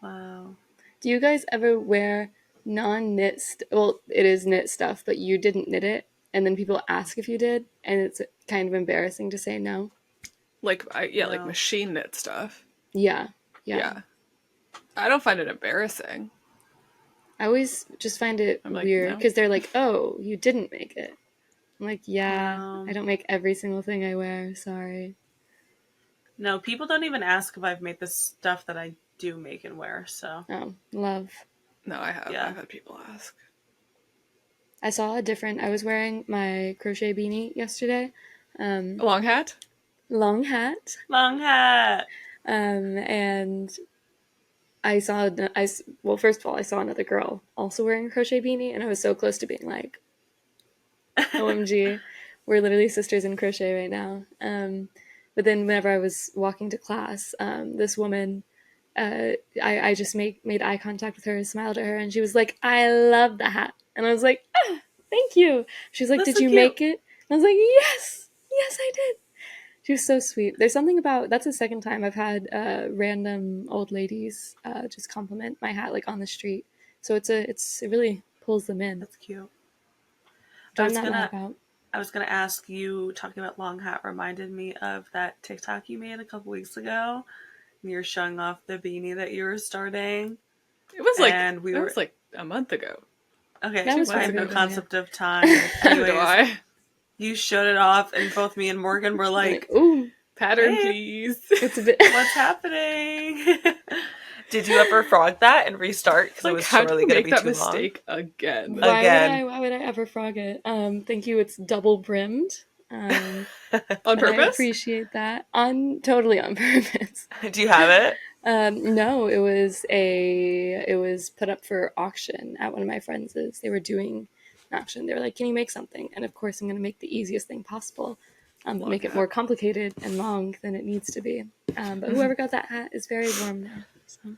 Wow. Do you guys ever wear non-knit well, it is knit stuff, but you didn't knit it, and then people ask if you did, and it's kind of embarrassing to say no? Like, like machine knit stuff. Yeah. I don't find it embarrassing. I always just find it weird, because they're like, oh, you didn't make it. I'm like, yeah, I don't make every single thing I wear, sorry. No, people don't even ask if I've made the stuff that I do make and wear, so. Oh, love. No, I have. Yeah. I've had people ask. I was wearing my crochet beanie yesterday. A long hat? Long hat. And first of all, I saw another girl also wearing a crochet beanie, and I was so close to being like, OMG, we're literally sisters in crochet right now. But then whenever I was walking to class, this woman, I just made eye contact with her and smiled at her, and she was like, I love the hat. And I was like, thank you. She was like, did you make it? And I was like, yes, I did. She was so sweet. There's something about, that's the second time I've had random old ladies just compliment my hat like on the street. So it really pulls them in. That's cute. I was gonna ask you, talking about long hat reminded me of that TikTok you made a couple weeks ago. You're showing off the beanie that you were starting. It was like a month ago. Okay, that was I have no concept of time. Neither do I. You showed it off, and both me and Morgan were like, ooh, pattern, please. It's a bit. What's happening? Did you ever frog that and restart? Because it was surely going to be too long. Mistake again. Why would I ever frog it? Thank you. It's double brimmed. On purpose? I appreciate that. Totally on purpose. Do you have it? No, it was put up for auction at one of my friends'. They were doing an auction. They were like, can you make something? And of course I'm going to make the easiest thing possible. But make it more complicated and long than it needs to be. But whoever got that hat is very warm now. So.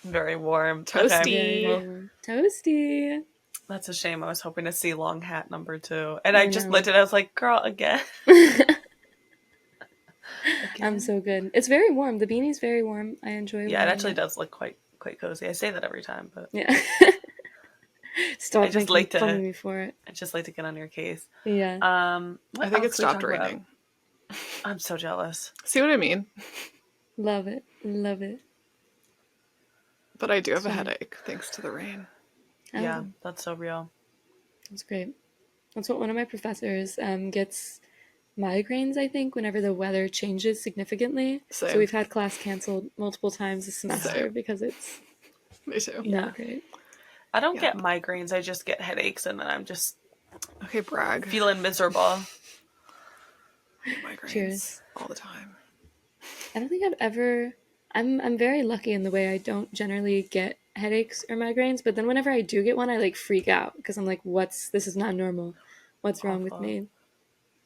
Very warm. Toasty. Okay. Very toasty. That's a shame. I was hoping to see long hat number 2. And I just looked at it, I was like, girl, again. I'm so good. It's very warm. The beanie's very warm. I enjoy it. Yeah, it actually does look quite cozy. I say that every time, but yeah. Stop making fun of me for it. I just like to get on your case. Yeah. I think it stopped raining. I'm so jealous. See what I mean? Love it. But I do have a headache thanks to the rain. Yeah, that's so real. That's great. That's what one of my professors gets migraines, I think, whenever the weather changes significantly. Same. So we've had class canceled multiple times this semester Same. because it's Me too. not great. I don't get migraines. I just get headaches, and then I'm just brag. Feeling miserable. I get migraines Cheers. all the time. I don't think I've ever. I'm very lucky in the way I don't generally get headaches or migraines, but then whenever I do get one, I like freak out because I'm like, this is not normal. What's wrong with me?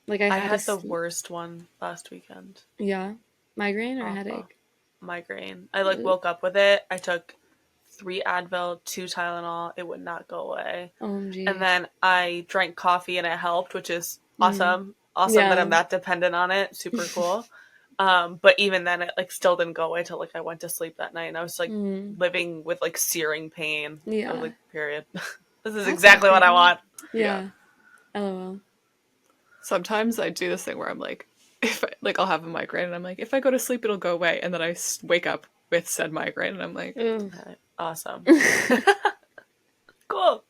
Like I had the worst one last weekend. Yeah. Migraine or headache? Migraine. I woke up with it. I took 3 Advil, 2 Tylenol. It would not go away. OMG. And then I drank coffee and it helped, which is awesome. Awesome that I'm that dependent on it. Super cool. But even then, it still didn't go away till I went to sleep that night, and I was living with searing pain. Yeah. I was period. This is exactly what I want. Yeah. LOL. Sometimes I do this thing where I'm like, if I'll have a migraine, and I'm like, if I go to sleep, it'll go away, and then I wake up with said migraine, and I'm like, awesome. Cool.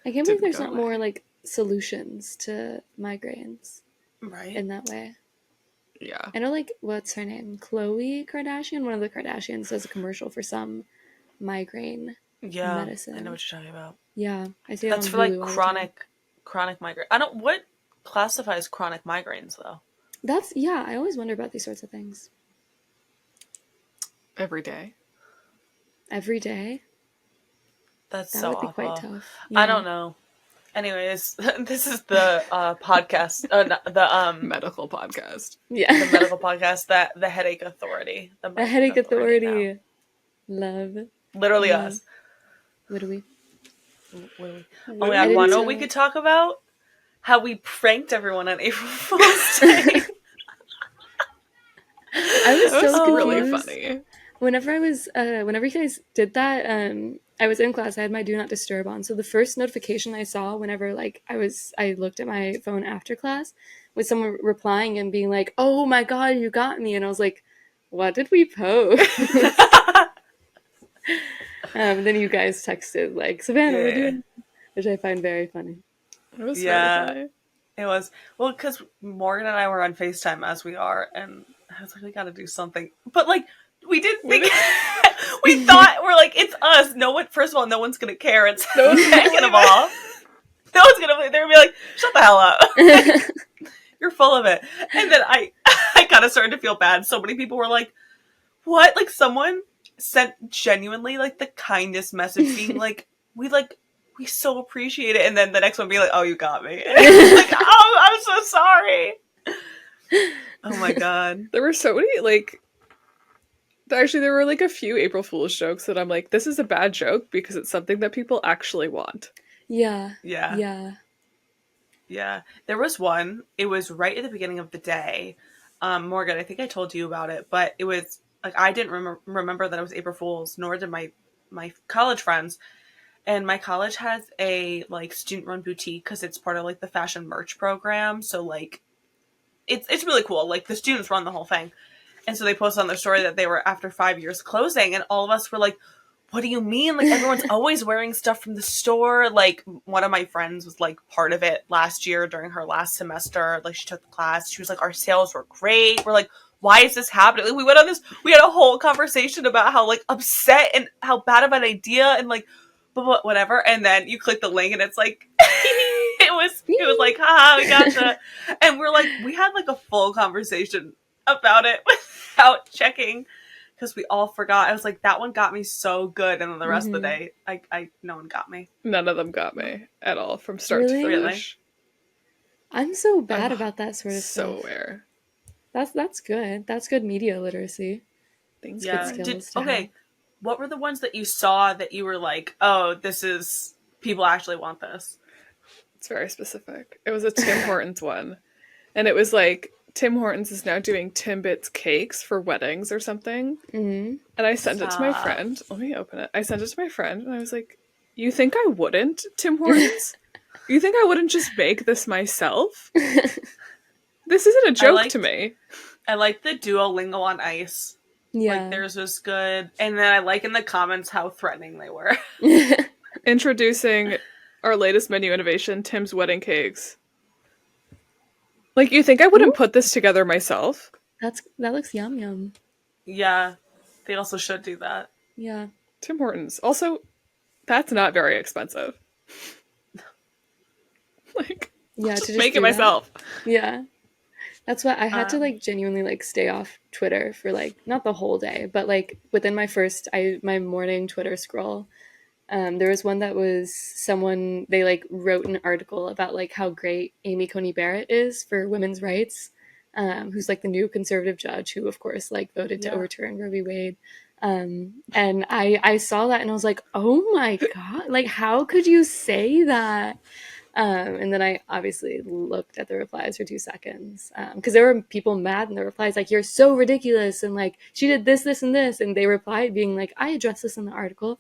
I can't believe there's not more solutions to migraines, right? In that way. Yeah. I know, what's her name? Khloe Kardashian? One of the Kardashians does a commercial for some migraine medicine. I know what you're talking about. Yeah. I see that's on for Hulu chronic migraine. What classifies chronic migraines though? I always wonder about these sorts of things. Every day. Every day? That would be awful. quite tough. Yeah. I don't know. Anyways, this is the podcast, the medical podcast. Yeah, the medical podcast. The Headache Authority. The Headache Authority. Love. Literally us. What do we? Oh my God! Want to know what we could talk about? How we pranked everyone on April Fool's Day. I was so confused. Really funny. Whenever you guys did that, I was in class. I had my Do Not Disturb on. So the first notification I saw whenever I looked at my phone after class was someone replying and being like, "Oh my God, you got me!" And I was like, "What did we post?" Then you guys texted Savannah, we're doing, which I find very funny. It was really funny. It was because Morgan and I were on FaceTime as we are, and I was like, we got to do something, but we didn't think. We thought it's us. First of all, no one's gonna care. It's second of all, no one's gonna. They're gonna be like, shut the hell up. You're full of it. And then I kind of started to feel bad. So many people were like, what? Someone sent genuinely the kindest message, being like, we so appreciate it. And then the next one being like, oh, you got me. Oh, I'm so sorry. Oh my God. There were so many actually, there were a few April Fool's jokes that I'm like, this is a bad joke because it's something that people actually want. Yeah. Yeah. There was one. It was right at the beginning of the day. Morgan, I think I told you about it, but it was I didn't remember that it was April Fool's, nor did my college friends. And my college has a student-run boutique because it's part of the fashion merch program. So it's really cool. The students run the whole thing. And so they posted on their story that they were after 5 years closing, and all of us were like, what do you mean? Everyone's always wearing stuff from the store. One of my friends was part of it last year during her last semester. She took the class. She was like, our sales were great. We're like, why is this happening? We had a whole conversation about how upset and how bad of an idea and but whatever. And then you click the link and it's it was like, haha, we gotcha. And we're we had a full conversation about it without checking because we all forgot. I was like, that one got me so good, and then the rest of the day, no one got me. None of them got me at all from start to finish. I'm so bad about that sort of stuff. So aware. That's good. That's good media literacy. Things good skills. Okay, what were the ones that you saw that you were like, oh, this is people actually want this? It's very specific. It was a Tim Hortons one, and it was Tim Hortons is now doing Timbits cakes for weddings or something. Mm-hmm. And I sent it to my friend. Let me open it. I sent it to my friend and I was like, you think I wouldn't, Tim Hortons? You think I wouldn't just make this myself? This isn't a joke to me. I like the Duolingo on ice. Yeah. Theirs was good. And then I in the comments how threatening they were. In Introducing our latest menu innovation, Tim's Wedding Cakes. Like, you think I wouldn't put this together myself? That looks yum. Yeah, they also should do that. Yeah. Tim Hortons. Also, that's not very expensive. Like, Yeah, I'll to just just make it do that. myself. Yeah. That's why I had to like genuinely like stay off Twitter for like not the whole day, but like within my morning Twitter scroll. There was one that was someone, they like wrote an article about like how great Amy Coney Barrett is for women's rights, who's like the new conservative judge who of course like voted to overturn Roe v. Wade. And I saw that and I was like, oh my God, like how could you say that? And then I obviously looked at the replies for 2 seconds because there were people mad in the replies like, you're so ridiculous, and like she did this, this, and this, and they replied being like, I addressed this in the article.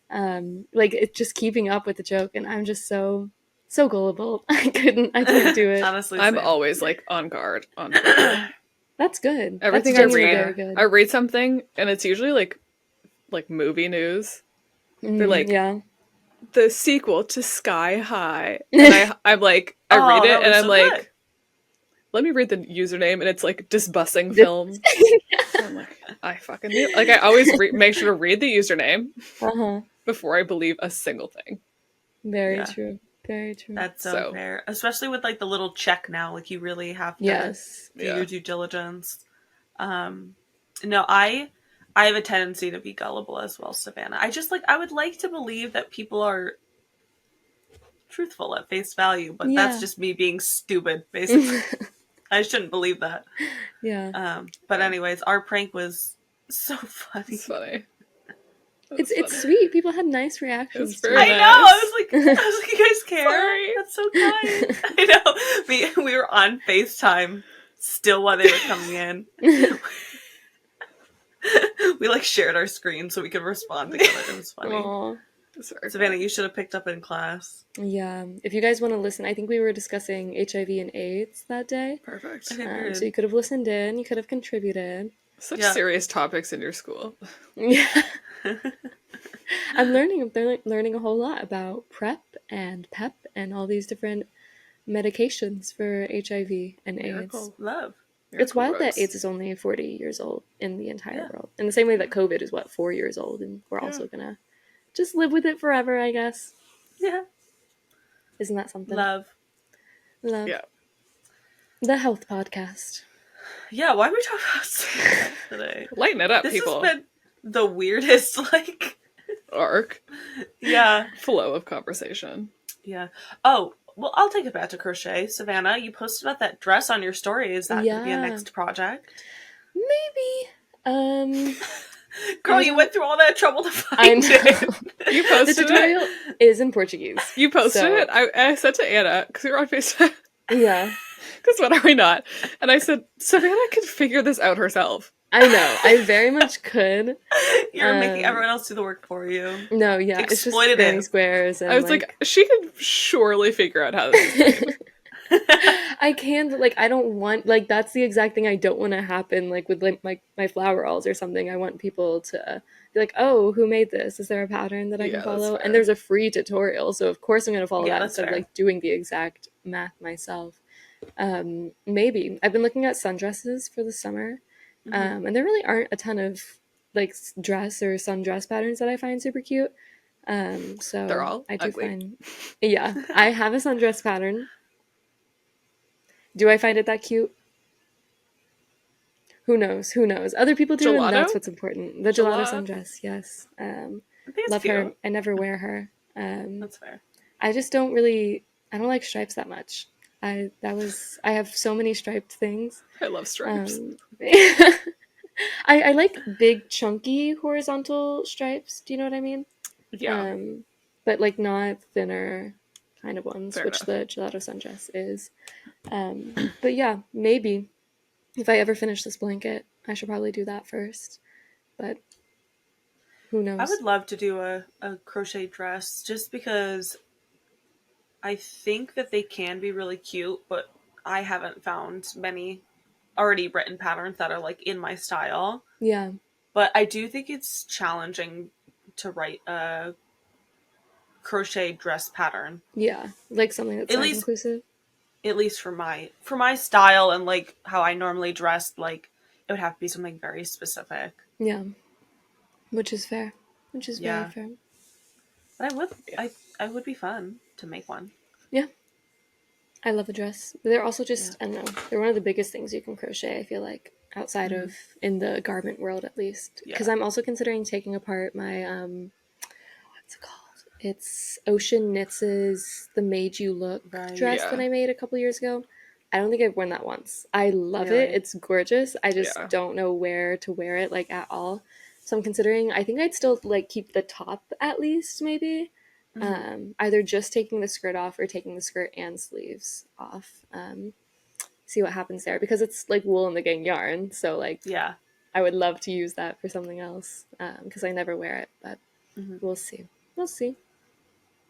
Like it's just keeping up with the joke, and I'm just so gullible. I couldn't do it. Honestly, I'm same. always like on guard on Twitter. That's good. Everything That's I read, very good. I read something and it's usually like movie news. They're like, yeah, the sequel to Sky High, and I'm like, I read it and I'm like, good. let me read the username, and it's like disbussing film. I'm like, I fucking knew. Like, I always make sure to read the username before I believe a single thing. Very true. Very true. That's so fair, especially with like the little check now. Like you really have to do your due diligence. No, I have a tendency to be gullible as well, Savannah. I would like to believe that people are truthful at face value, but that's just me being stupid, basically. I shouldn't believe that. Yeah. But anyways, our prank was so funny. It's funny. It's sweet. People had nice reactions to it. I know. I was like, you guys care? Sorry. That's so kind. I know. We were on FaceTime still while they were coming in. We like shared our screen so we could respond together. It was funny. Aww. Savannah, you should have picked up in class. Yeah. If you guys want to listen, I think we were discussing HIV and AIDS that day. Perfect. So you could have listened in. You could have contributed. Such serious topics in your school. Yeah. I'm learning a whole lot about PrEP and PEP and all these different medications for HIV and AIDS. Love. It's wild that AIDS is only 40 years old in the entire world. In the same way that COVID is 4 years old, and we're also gonna just live with it forever, I guess. Yeah. Isn't that something? Love. Yeah. The health podcast. Yeah, why are we talking about sex today? Lighten it up, this people. This has been the weirdest, arc. Yeah. Flow of conversation. Yeah. Oh, well, I'll take it back to crochet. Savannah, you posted about that dress on your story. Is that going to be a next project? Maybe. Girl, you went through all that trouble to find it. You posted the tutorial is in Portuguese. You posted it? I said to Anna, because we were on FaceTime. Yeah. Because when are we not? And I said, Savannah could figure this out herself. I know. I very much could. You're making everyone else do the work for you. No, yeah. It's just granny squares. And I was like, she could surely figure out how this is made. I can, but I don't want, that's the exact thing I don't want to happen, with my flower rolls or something. I want people to be like, oh, who made this? Is there a pattern that I can follow? And there's a free tutorial, so of course I'm going to follow that instead of doing the exact math myself. Maybe. I've been looking at sundresses for the summer, and there really aren't a ton of dress or sundress patterns that I find super cute. So they're all I do ugly. find, yeah, I have a sundress pattern. Do I find it that cute? Who knows? Who knows? Other people do, Gelato? and that's what's important. The gelato sundress, yes. Love cute. her. I never wear her. That's fair. I just don't like stripes that much. I have so many striped things. I love stripes. I like big, chunky, horizontal stripes. Do you know what I mean? Yeah. But not thinner kind of ones, Fair which enough. the gelato sundress is. But yeah, maybe if I ever finish this blanket, I should probably do that first. But who knows? I would love to do a crochet dress just because I think that they can be really cute, but I haven't found many already written patterns that are in my style. Yeah. But I do think it's challenging to write a crochet dress pattern. Yeah, like something that's size inclusive. At least for my style and like how I normally dress, like it would have to be something very specific. Yeah, which is fair. Which is very fair. But I would be fun to make one. Yeah. I love a dress. They're also just, I don't know, they're one of the biggest things you can crochet, I feel like, outside of, in the garment world at least. Because I'm also considering taking apart my, what's it called? It's Ocean Knits' The Made You Look dress that I made a couple years ago. I don't think I've worn that once. I love it. It's gorgeous. I just don't know where to wear it, like, at all. So I'm considering, I think I'd still, like, keep the top at least, maybe. Either just taking the skirt off or taking the skirt and sleeves off. See what happens there, because it's like wool and the gang yarn, so like I would love to use that for something else, because I never wear it, but we'll see.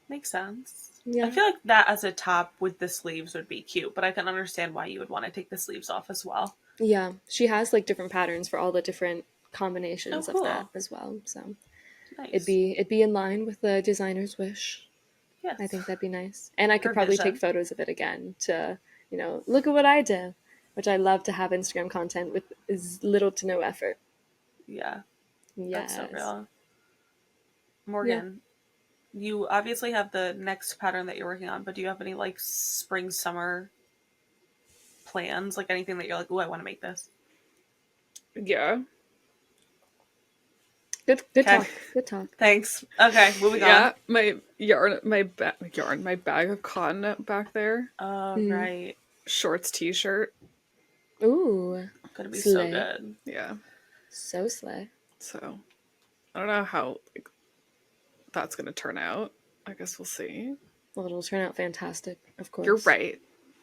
Makes sense. Yeah, I feel like that as a top with the sleeves would be cute, but I can understand why you would want to take the sleeves off as well. Yeah, she has like different patterns for all the different combinations of that as well, so nice. it'd be in line with the designer's wish. Yes. I think that'd be nice. And I could probably take photos of it again to, you know, look at what I did, which I love to have Instagram content with as little to no effort. Yeah. Yes. That's so real. Morgan, you obviously have the next pattern that you're working on, but do you have any like spring, summer plans? Like anything that you're like, oh, I want to make this? Yeah. Good talk. Good talk. Thanks. Okay, moving on. Yeah, my bag of cotton back there. Oh, right. Shorts t-shirt. Ooh. Gonna be so good. Yeah. So slay. So, I don't know how like, that's gonna turn out. I guess we'll see. Well, it'll turn out fantastic, of course. You're right.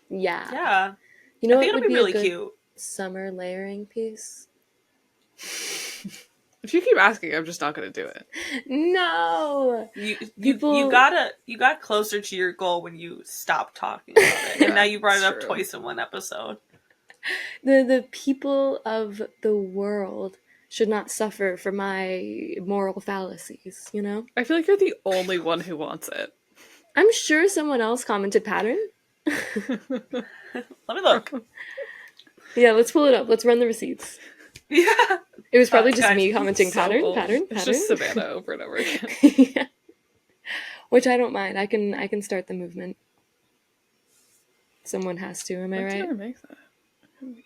Yeah. Yeah. You know I think what would it'll be really a good cute summer layering piece? If you keep asking, I'm just not gonna do it. No. You got closer to your goal when you stopped talking about it, and now you brought it up twice in one episode. The people of the world should not suffer for my moral fallacies, you know? I feel like you're the only one who wants it. I'm sure someone else commented pattern. Let me look. Yeah, let's pull it up. Let's run the receipts. Yeah. It was probably just me commenting pattern. It's just Savannah over and over again. Yeah. Which I don't mind. I can start the movement. Someone has to, am I right? When did I make that?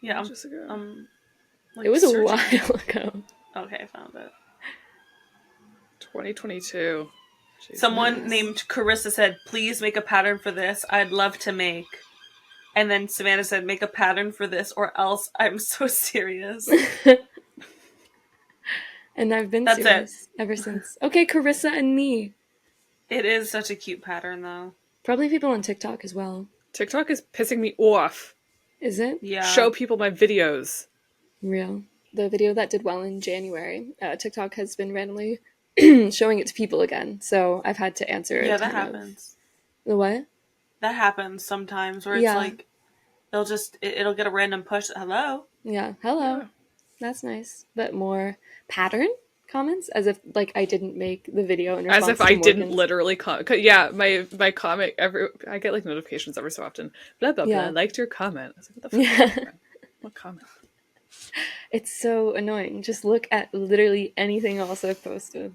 Yeah, it was a while ago. Okay, I found it. 2022. Jeez, Someone named Carissa said, please make a pattern for this. I'd love to make. And then Savannah said, make a pattern for this or else I'm so serious. And I've been serious ever since. Okay, Carissa and me. It is such a cute pattern, though. Probably people on TikTok as well. TikTok is pissing me off. Is it? Yeah. Show people my videos. Real. The video that did well in January, TikTok has been randomly showing it to people again. So I've had to answer. Yeah, that happens. The what? That happens sometimes where it's like, it'll get a random push. Hello? Yeah, hello. Yeah. That's nice. But more pattern comments, as if like I didn't make the video in response as if to I Morgan's. Didn't literally yeah, my comment I get like notifications every so often. Blah blah blah. I liked your comment. I was like, what the fuck? What comment? It's so annoying. Just look at literally anything else I've posted.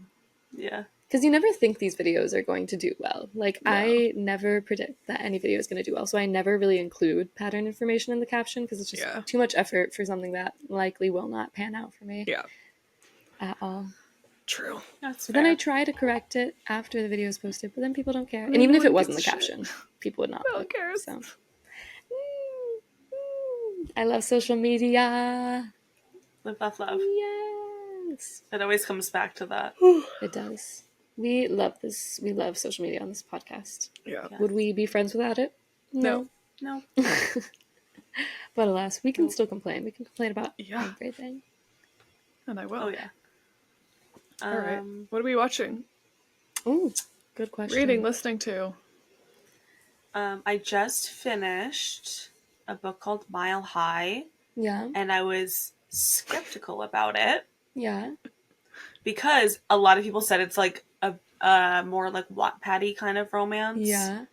Yeah. Because you never think these videos are going to do well. Like, no. I never predict that any video is going to do well, so I never really include pattern information in the caption, because it's just too much effort for something that likely will not pan out for me. Yeah. At all. True. That's fair. Then I try to correct it after the video is posted, but then people don't care. And even if it wasn't the caption, people would not. No one cares. So. I love social media. Live, laugh, love. Yes. It always comes back to that. It does. We love this. We love social media on this podcast. Yeah. Would we be friends without it? No. But alas, we can still complain. We can complain about everything. And I will. Oh, yeah. All right. What are we watching? Oh, good question. Reading, listening to. I just finished a book called Mile High. Yeah. And I was skeptical about it. Yeah. Because a lot of people said it's like a more like Wattpad-y kind of romance. Yeah.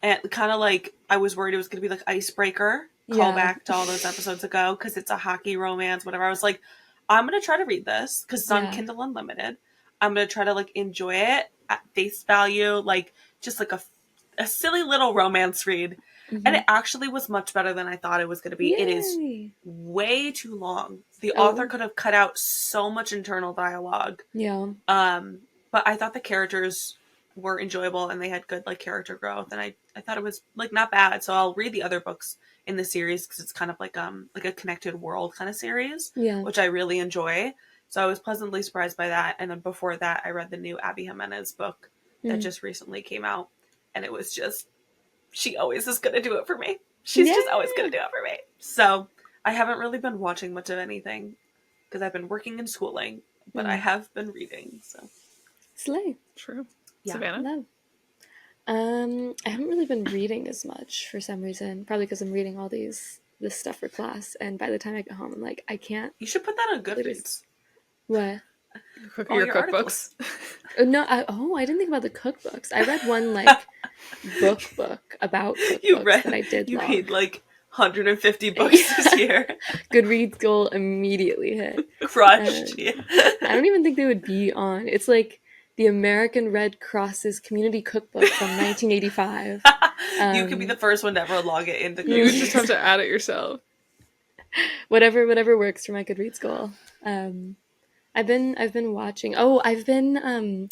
And kind of like, I was worried it was going to be like Icebreaker, Yeah. callback to all those episodes ago, because it's a hockey romance, whatever. I was like, I'm going to try to read this, because it's on Yeah. Kindle Unlimited. I'm going to try to like enjoy it at face value, like just like a silly little romance read. And it actually was much better than I thought it was going to be. Yay. It is way too long. The Oh. author could have cut out so much internal dialogue. Yeah. But I thought the characters were enjoyable and they had good like character growth, and I thought it was like not bad. So I'll read the other books in the series because it's kind of like a connected world kind of series, Yeah. which I really enjoy. So I was pleasantly surprised by that. And then before that, I read the new Abby Jimenez book that just recently came out, and it was just, she always is gonna do it for me. She's just always gonna do it for me. So I haven't really been watching much of anything because I've been working and schooling, but I have been reading. So Slay. True. Yeah. Savannah? Love. I haven't really been reading as much for some reason. Probably because I'm reading all this stuff for class, and by the time I get home, I'm like, I can't. You should put that on Goodreads. What? All Your your cookbooks. No, I didn't think about the cookbooks. I read one like book about cookbooks that I did You love. read like 150 books this year. Goodreads goal immediately hit. Crushed. Yeah. I don't even think they would be on. It's like the American Red Cross's community cookbook from 1985. You could be the first one to ever log it into You would Goodreads. just have to add it yourself. whatever works for my Goodreads goal. I've been watching. Oh, I've been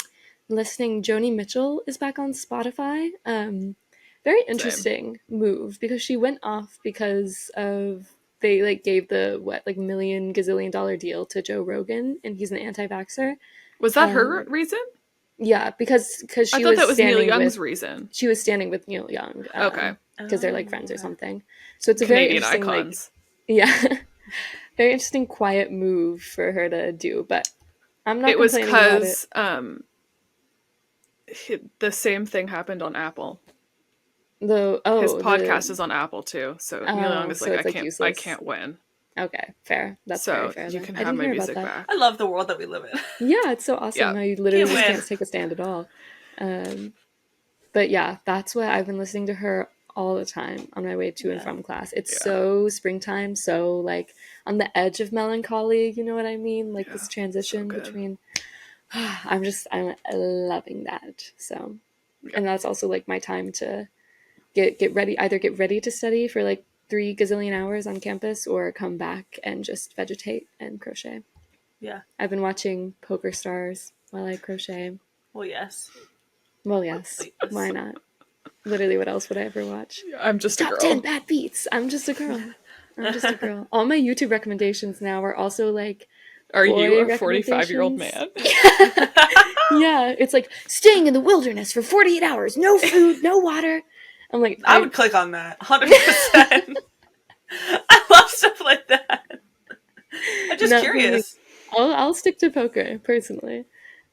listening. Joni Mitchell is back on Spotify. Very interesting move because she went off because of they like gave the million gazillion dollar deal to Joe Rogan, and he's an anti-vaxxer. Was that her reason? Yeah, because I she thought that was Neil standing Young's with reason. she was standing with Neil Young. Okay. Because they're like friends or something. So it's a Canadian very interesting icons. very interesting quiet move for her to do, but I'm not It was complaining about because the same thing happened on Apple. His the podcast is on Apple too, so Neil Young is so like, it's, like, I useless. can't win. Okay, fair. That's So very fair. you then. can I have didn't my hear music about that. back. I love the world that we live in. Yeah, it's so awesome. Yeah. How you literally Can't just win. can't take a stand at all. But yeah, that's what I've been listening to her all the time on my way to and from class. It's so springtime, so like on the edge of melancholy, you know what I mean? Like this transition between I'm loving that. So and that's also like my time to get ready to study for like 3 gazillion hours on campus or come back and just vegetate and crochet. Yeah. I've been watching Poker Stars while I crochet. Well, yes. Well, yes. Please. Why not? Literally, what else would I ever watch? I'm just a Top girl. 10 bad beats. I'm just a girl. I'm just a girl. All my YouTube recommendations now are also like Are you a recommendations. 45-year-old man? Yeah, it's like staying in the wilderness for 48 hours, no food, no water. I'm like, I would click on that 100%. I love stuff like that. I'm just curious. I'll stick to poker personally,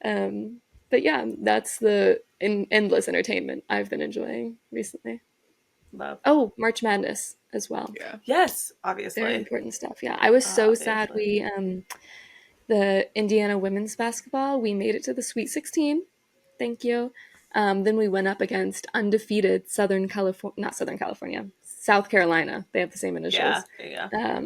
but yeah, that's the endless entertainment I've been enjoying recently. Love. Oh, March Madness as well. Yeah. Yes, obviously. Very important stuff. Yeah, I was so sad we the Indiana women's basketball, we made it to the Sweet 16. Thank you. Then we went up against undefeated South Carolina. They have the same initials. Yeah.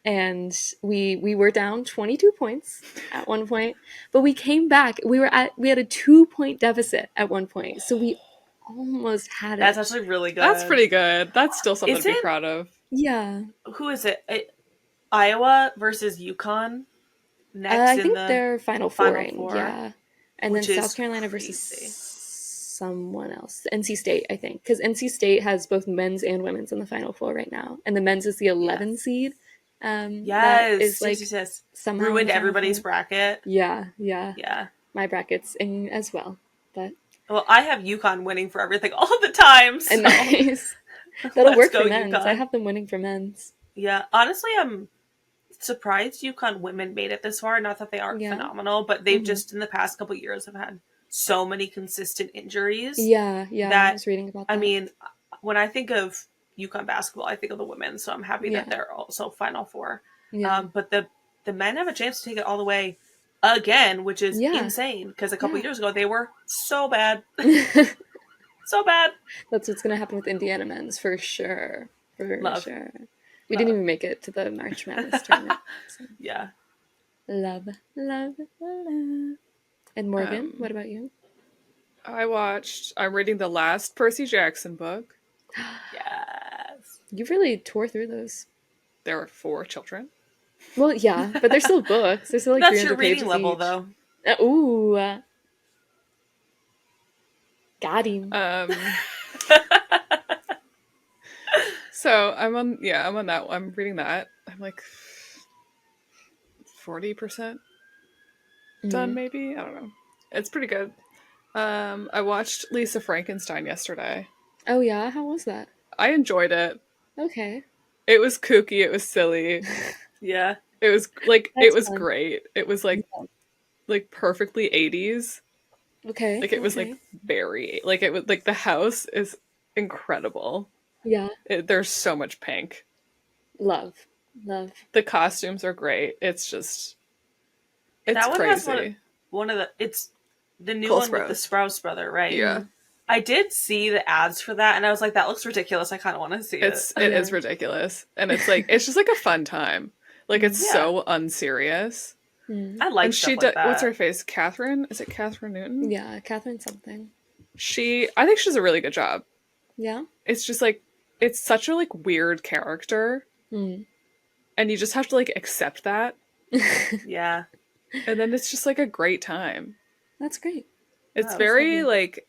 And we were down 22 points at one point, but we came back. We had a 2-point deficit at one point, so we almost had it. That's actually really good. That's pretty good. That's still something to be proud of. Yeah. Who is it? Iowa versus UConn next I in think the they're Final Four. Yeah. And then South Carolina crazy. versus someone else. NC State, I think. Because NC State has both men's and women's in the Final Four right now. And the men's is the 11 seed. That is like somehow ruined everybody's bracket. Yeah. Yeah. My bracket's in as well. But well, I have UConn winning for everything all the time. So. And nice. That'll work for men's. UConn. I have them winning for men's. Yeah. Honestly, I'm surprised UConn women made it this far. Not that they aren't phenomenal, but they've just in the past couple years have had so many consistent injuries. Yeah. I was reading about that. I mean, when I think of UConn basketball, I think of the women, so I'm happy that they're also Final Four. Yeah. But the men have a chance to take it all the way again, which is Yeah. insane because a couple Yeah. years ago they were so bad. So bad. That's what's gonna happen with Indiana men's for sure. For Love. sure. We didn't even make it to the March Madness tournament. So. Yeah. Love, love, love. And Morgan, what about you? I'm reading the last Percy Jackson book. Yes. You really tore through those. There are 4 children. Well, yeah, but they're still books. They're still like That's 300 your reading pages level, each. though. Got him. So I'm on that. I'm reading that. I'm like 40% done, maybe. I don't know. It's pretty good. I watched Lisa Frankenstein yesterday. Oh yeah, how was that? I enjoyed it. Okay. It was kooky. It was silly. Yeah. It was like That's it was fun. great. It was like perfectly 80s. Okay. Like it was like very like it was like the house is incredible. Yeah. There's so much pink. Love. The costumes are great. It's just it's that one crazy. Has one of the it's the new Cole one with the Sprouse brother, right? Yeah. I did see the ads for that, and I was like, "That looks ridiculous. I kind of want to see it." It is ridiculous, and it's like it's just like a fun time. Like it's so unserious. I like. And stuff like that. What's her face? Catherine? Is it Catherine Newton? Yeah, Catherine something. I think she does a really good job. Yeah. It's just like it's such a like weird character, and you just have to like accept that. Yeah. And then it's just like a great time. That's great. It's very like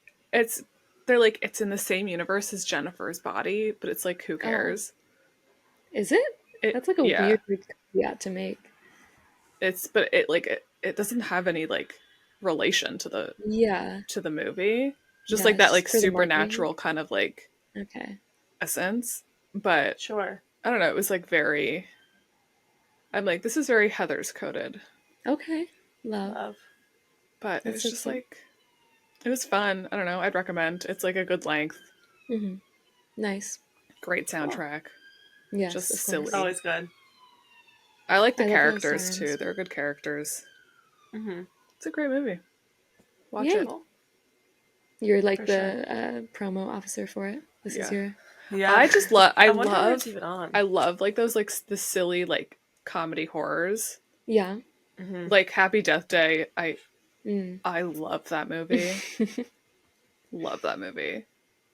they're like it's in the same universe as Jennifer's Body, but it's like who cares? Is it? That's like a weird caveat to make. But it doesn't have any like relation to the movie. Just like that like supernatural kind of like essence. But sure. I don't know, it was like very I'm like, this is very Heather's coded. Okay. Love. But it's just like it was fun. I don't know, I'd recommend. It's like a good length. Nice. Great soundtrack. Cool. Yes. Just silly. It's always good. I like the characters too. They're good characters. It's a great movie. Watch it. You're like the promo officer for it. This is your. Yeah. I just love. I love like those like the silly like comedy horrors. Yeah. Like Happy Death Day. I love that movie. Love that movie.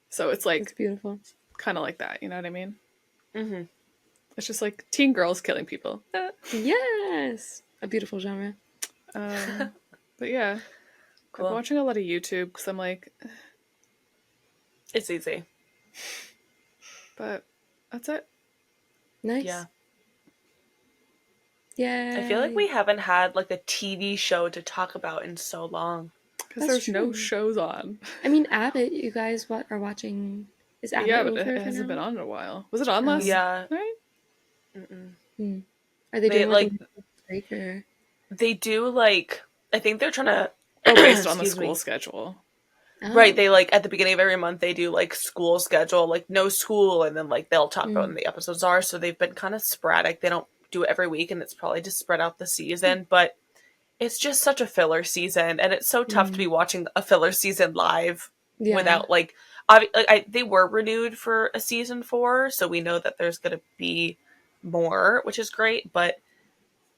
So it's like it's beautiful. Kind of like that. You know what I mean? It's just like teen girls killing people. Yes, a beautiful genre. But yeah, cool. I'm watching a lot of YouTube because I'm like, it's easy. But that's it. Nice. Yeah. Yeah. I feel like we haven't had like a TV show to talk about in so long. Because there's no shows on. I mean, Abbott, you guys are watching. Is Abbott over but it hasn't been on in a while. Was it on last night? Are they doing like a break or? They do like I think they're trying to based on the school schedule. Oh. Right, they like at the beginning of every month they do like school schedule, like no school, and then like they'll talk about when the episodes are. So they've been kind of sporadic. They don't do it every week, and it's probably just spread out the season. But it's just such a filler season, and it's so tough to be watching a filler season live without like. They were renewed for a season 4, so we know that there's going to be more, which is great, but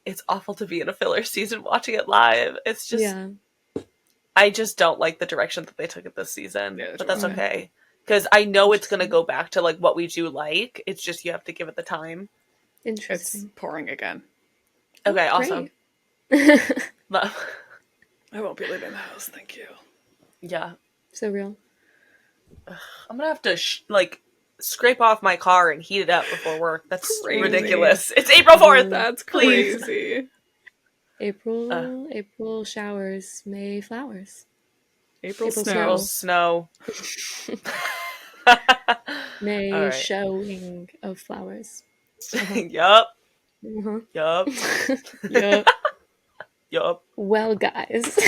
it's awful to be in a filler season watching it live. It's just, I just don't like the direction that they took it this season, but that's okay. Because I know it's going to go back to like what we do like. It's just you have to give it the time. Interesting. It's pouring again. Okay, awesome. I won't be leaving the house, thank you. Yeah. So real. I'm gonna have to scrape off my car and heat it up before work. That's ridiculous. It's April 4th. That's crazy. April showers, May flowers. April snow. May showing of flowers. Yup. Yup. Yup. Well, guys.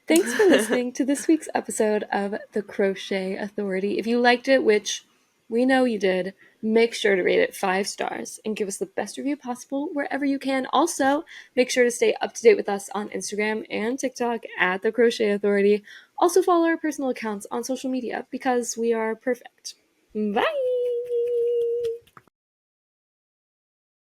Thanks for listening to this week's episode of the Crochet Authority. If you liked it, which We know you did. Make sure to rate it 5 stars and give us the best review possible wherever you can. Also, make sure to stay up to date with us on Instagram and TikTok at the Crochet Authority. Also, follow our personal accounts on social media because we are perfect. Bye!